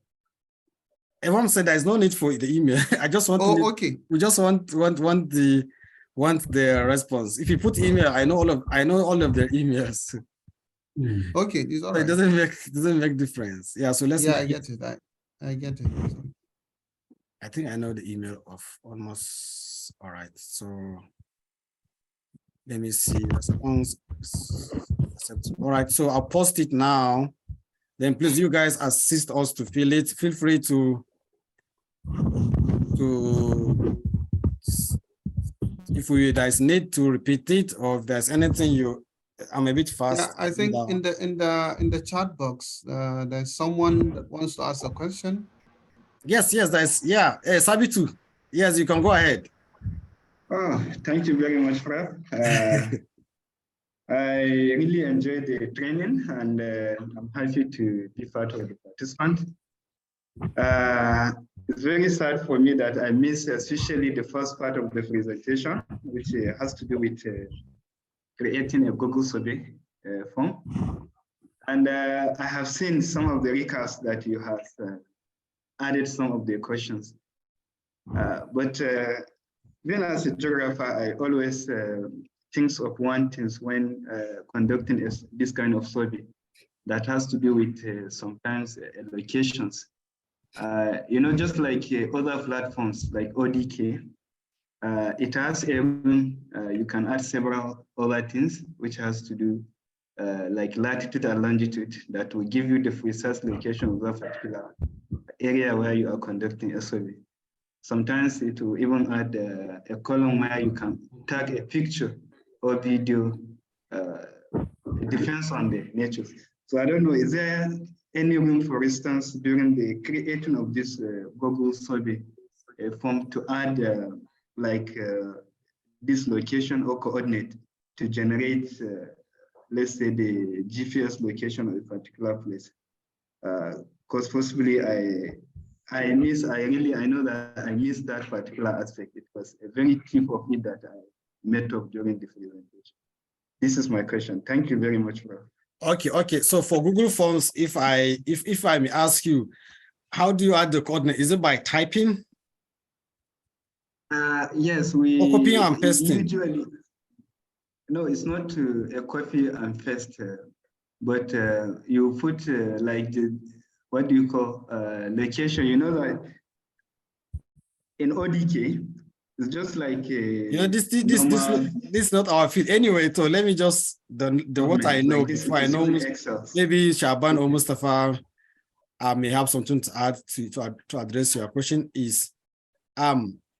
Everyone said there is no need for the email. I just want. Okay. We just want the response. If you put email, I know all of their emails. Okay, it's all right. It doesn't make difference. Yeah, so let's. Yeah, I get it. I get it. I think I know the email of almost. All right, so let me see response. All right, so I'll post it now. Then please, you guys assist us to fill it. Feel free to if there is need to repeat it, or if there's anything I'm a bit fast. Yeah, I think in the chat box, there's someone that wants to ask a question. Yes, there's Sabitu. Yes, you can go ahead. Oh, thank you very much, Fred. I really enjoyed the training, and I'm happy to be part of the participant. It's very sad for me that I missed especially the first part of the presentation, which has to do with creating a Google survey form. And I have seen some of the recaps that you have added some of the questions. But being as a geographer, I always things of one things when conducting this kind of survey that has to do with sometimes locations. Just like other platforms like ODK, it has you can add several other things which has to do like latitude and longitude that will give you the precise location of that particular area where you are conducting a survey. Sometimes it will even add a column where you can tag a picture or video. It depends on the nature. So I don't know, is there any room, for instance, during the creation of this Google survey form to add this location or coordinate to generate, let's say, the GPS location of a particular place? Because possibly I know that I missed that particular aspect. It was a very tip of it that I met up during the presentation. This is my question. Thank you very much, bro. Okay. So for Google Forms, if I may ask you, how do you add the coordinate? Is it by typing? Yes, we or copying and pasting? Usually, no, it's not a copy and paste, but you put like the, what do you call location? You know that in ODK, it's just like this is not our field anyway. So let me just the what I know, like before I know maybe Shaban or Mustafa may have something to add to address your question. Is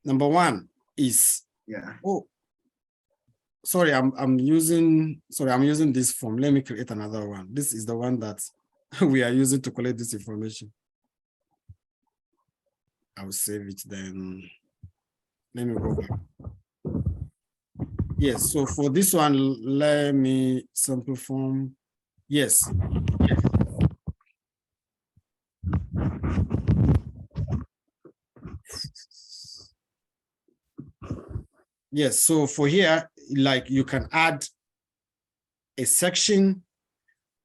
number one is sorry, I'm using this form. Let me create another one. This is the one that we are using to collect this information. I'll save it then. Let me go back. Yes, so for this one, let me sample form. Yes. Yes, so for here, like you can add a section,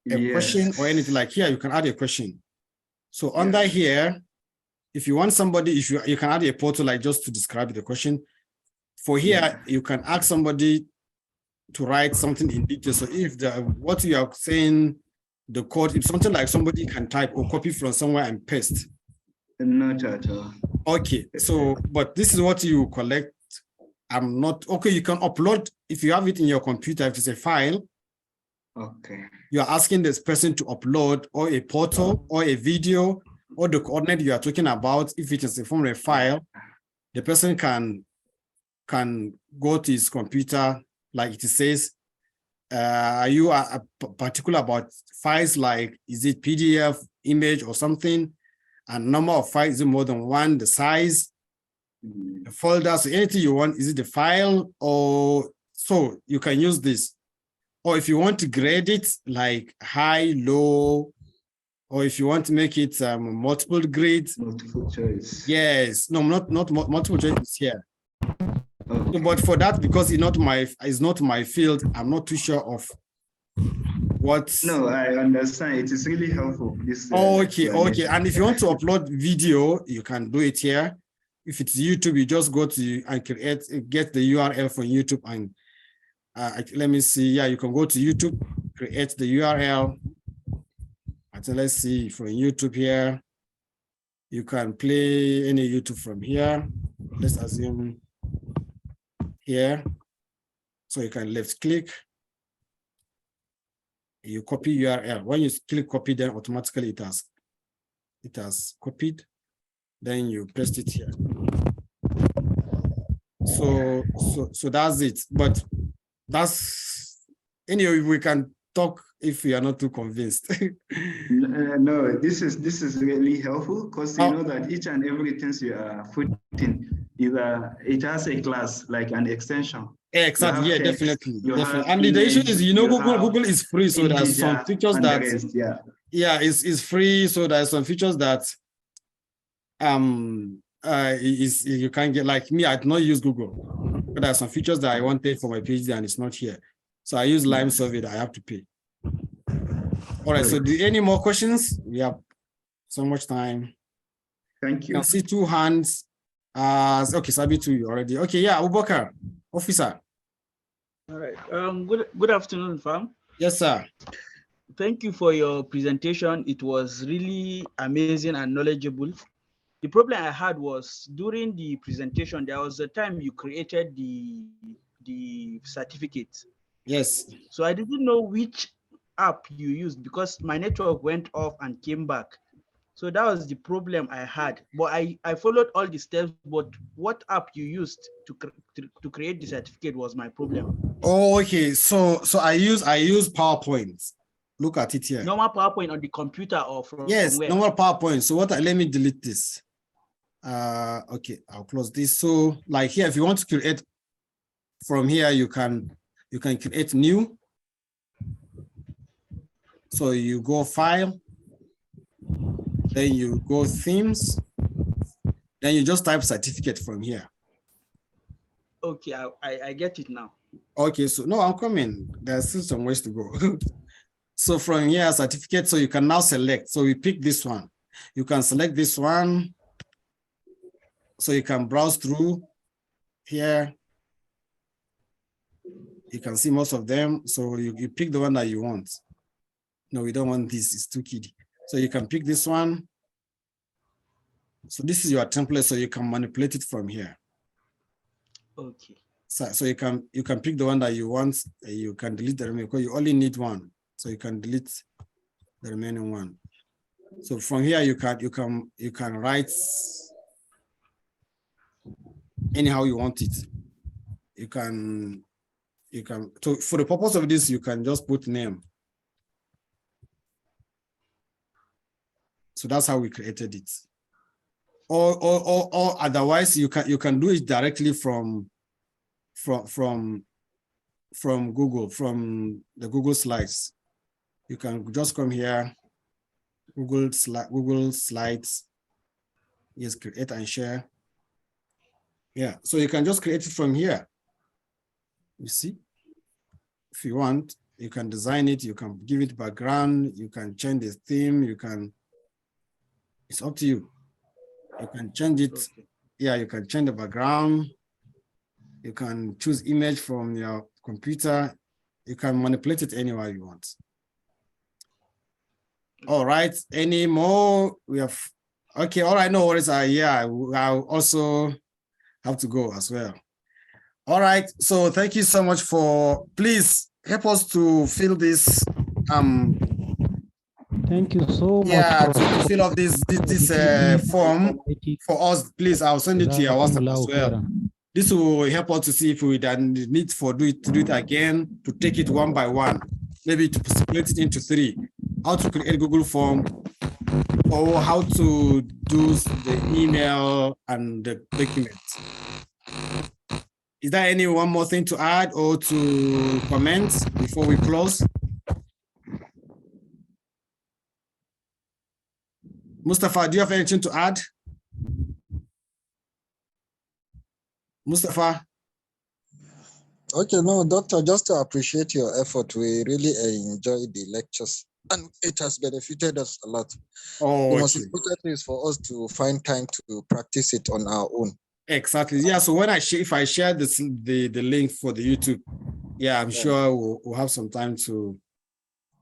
a question, or anything like here, you can add a question. So under here, if you want somebody, you can add a portal like just to describe the question. For here, you can ask somebody to write something in detail. So if what you are saying, the code, if something like somebody can type or copy from somewhere and paste. Not at all. Okay, so, but this is what you collect. I'm not, okay, you can upload, if you have it in your computer, if it's a file. Okay. You're asking this person to upload or a photo or a video or the coordinate you are talking about. If it is a form of a file, the person can go to his computer, like it says, are you particular about files, like is it PDF, image or something, and number of files, is it more than one, the size, the folder, so anything you want, is it the file, or so you can use this. Or if you want to grade it like high, low, or if you want to make it multiple grades. Multiple choice. Yes, no, not multiple choice here. Okay. But for that, because it's not my field, I'm not too sure of what. No, I understand. It is really helpful. This. Okay. And if you want to upload video, you can do it here. If it's YouTube, you just go to and get the URL from YouTube and let me see. Yeah, you can go to YouTube, create the URL. And let's see, from YouTube here, you can play any YouTube from here. Let's assume here. So you can left click. You copy URL. When you click copy, then automatically it has copied. Then you paste it here. So that's it. But that's anyway, we can talk if you are not too convinced. No, this is really helpful because you know that each and everything you are putting, either it has a class like an extension. Exactly. Yeah, definitely. And the issue is, Google is free, so there's some features that is free. So there's some features that you can get. Like me, I do not use Google, but there's some features that I wanted for my PhD and it's not here. So I use Lime Survey that I have to pay. All right. So any more questions? We have so much time. Thank you. I can see two hands. Okay, Sabitu already. Okay, yeah, Abubakar, officer. All right. Good afternoon, fam. Yes, sir. Thank you for your presentation. It was really amazing and knowledgeable. The problem I had was during the presentation, there was a time you created the certificate. Yes. So I didn't know which app you used because my network went off and came back. So that was the problem I had. But I followed all the steps, but what app you used to create the certificate was my problem. Oh, okay. So I use PowerPoint. Look at it here. Normal PowerPoint on the computer or from Yes, where? normal PowerPoint. So let me delete this. Okay, I'll close this. So like here, if you want to create from here, you can create new. So you go file, then you go themes, then you just type certificate from here. Okay, I get it now. Okay, so no, I'm coming. There's still some ways to go. So from here, certificate, so you can now select. So we pick this one. You can select this one. So you can browse through here. You can see most of them. So you pick the one that you want. No, we don't want this, it's too kiddie. So you can pick this one. So this is your template, so you can manipulate it from here. Okay. So you can pick the one that you want. You can delete the remaining because you only need one. So you can delete the remaining one. So from here you can write anyhow you want it. You can so for the purpose of this, you can just put name. So that's how we created it. Or otherwise you can do it directly from Google, from the Google Slides. You can just come here, Google Slides. Yes, create and share. Yeah, so you can just create it from here. You see, if you want, you can design it, you can give it background, you can change the theme, it's up to you. You can change it. Okay. Yeah, you can change the background. You can choose image from your computer. You can manipulate it anywhere you want. All right, any more? We have, okay, all right, no worries. Yeah, I'll also have to go as well. All right, so thank you so much please help us to fill this. Thank you so much. Yeah, to fill up this form for us, please. I'll send it to your WhatsApp as well. This will help us to see if we then need to do it again, to take it one by one, maybe to split it into 3. How to create Google form, or how to do the email and the document. Is there any one more thing to add or to comment before we close? Mustafa, do you have anything to add? Mustafa? Okay, no, Doctor, just to appreciate your effort. We really enjoyed the lectures and it has benefited us a lot. Oh, the most important thing is for us to find time to practice it on our own. Exactly. Yeah. So when if I share the link for the YouTube, yeah, I'm sure we'll have some time to.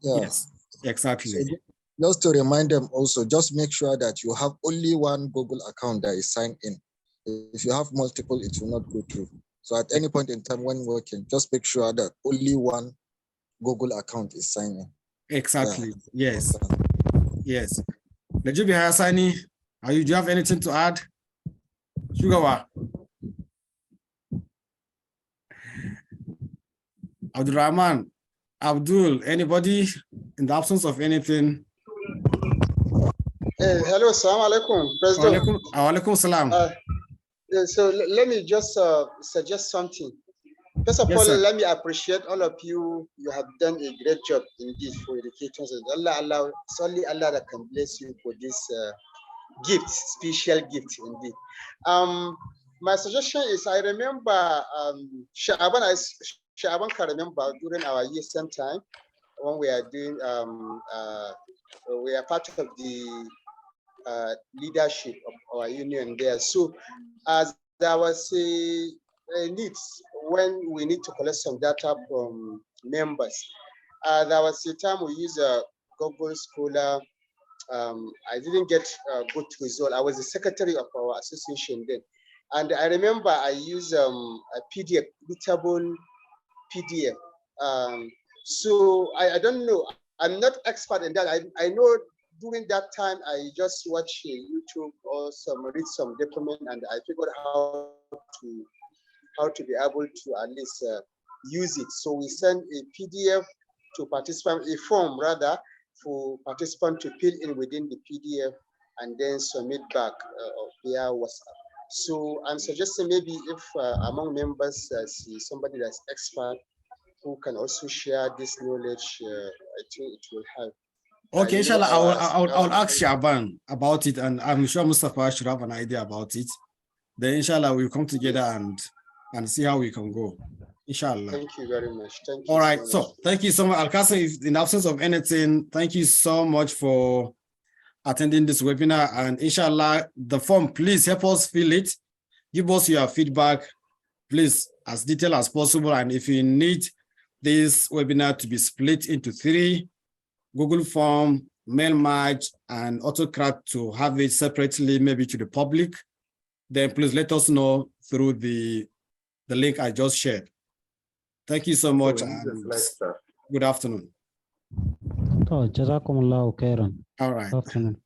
Yeah. Yes. Exactly. So just to remind them also, just make sure that you have only one Google account that is signed in. If you have multiple, it will not go through. So at any point in time when working, just make sure that only one Google account is signed in. Exactly. Yeah. Yes. Yes. Najibi Hassani, do you have anything to add? Sugawa. Abdurrahman, Abdul, anybody in the absence of anything? Hello, assalamu alaikum, President. Alaikum salam. So let me just suggest something. First of all, let me appreciate all of you. You have done a great job indeed for educators. It's only Allah that can bless you for this gift, special gift indeed. My suggestion is, I remember Sha'aban can remember during our ESM time when we are doing we are part of the leadership of our union there. So as there was a need, when we need to collect some data from members. There was a time we used a Google Scholar. I didn't get a good result. I was the secretary of our association then. And I remember I used a PDF, editable PDF. So I don't know. I'm not expert in that. I know during that time I just watched YouTube or read some document, and I figured how to be able to at least use it. So we send a PDF to participant, a form rather, for participant to fill in within the PDF and then submit back via WhatsApp. So I'm suggesting maybe if among members see somebody that's expert who can also share this knowledge, I think it will help. Okay, inshallah, I'll ask Shaban about it, and I'm sure Mustafa should have an idea about it. Then inshallah we'll come together and see how we can go. Inshallah. Thank you very much. Thank you. All right, so thank you so much. Al-Qasim, in absence of anything, thank you so much for attending this webinar, and inshallah, the form, please help us fill it. Give us your feedback, please, as detailed as possible. And if you need this webinar to be split into 3, Google Form, Mail Match, and Autocrat to have it separately, maybe to the public, then please let us know through the link I just shared. Thank you so much, and good afternoon. Jazakumullahu khairan. All right. Good afternoon.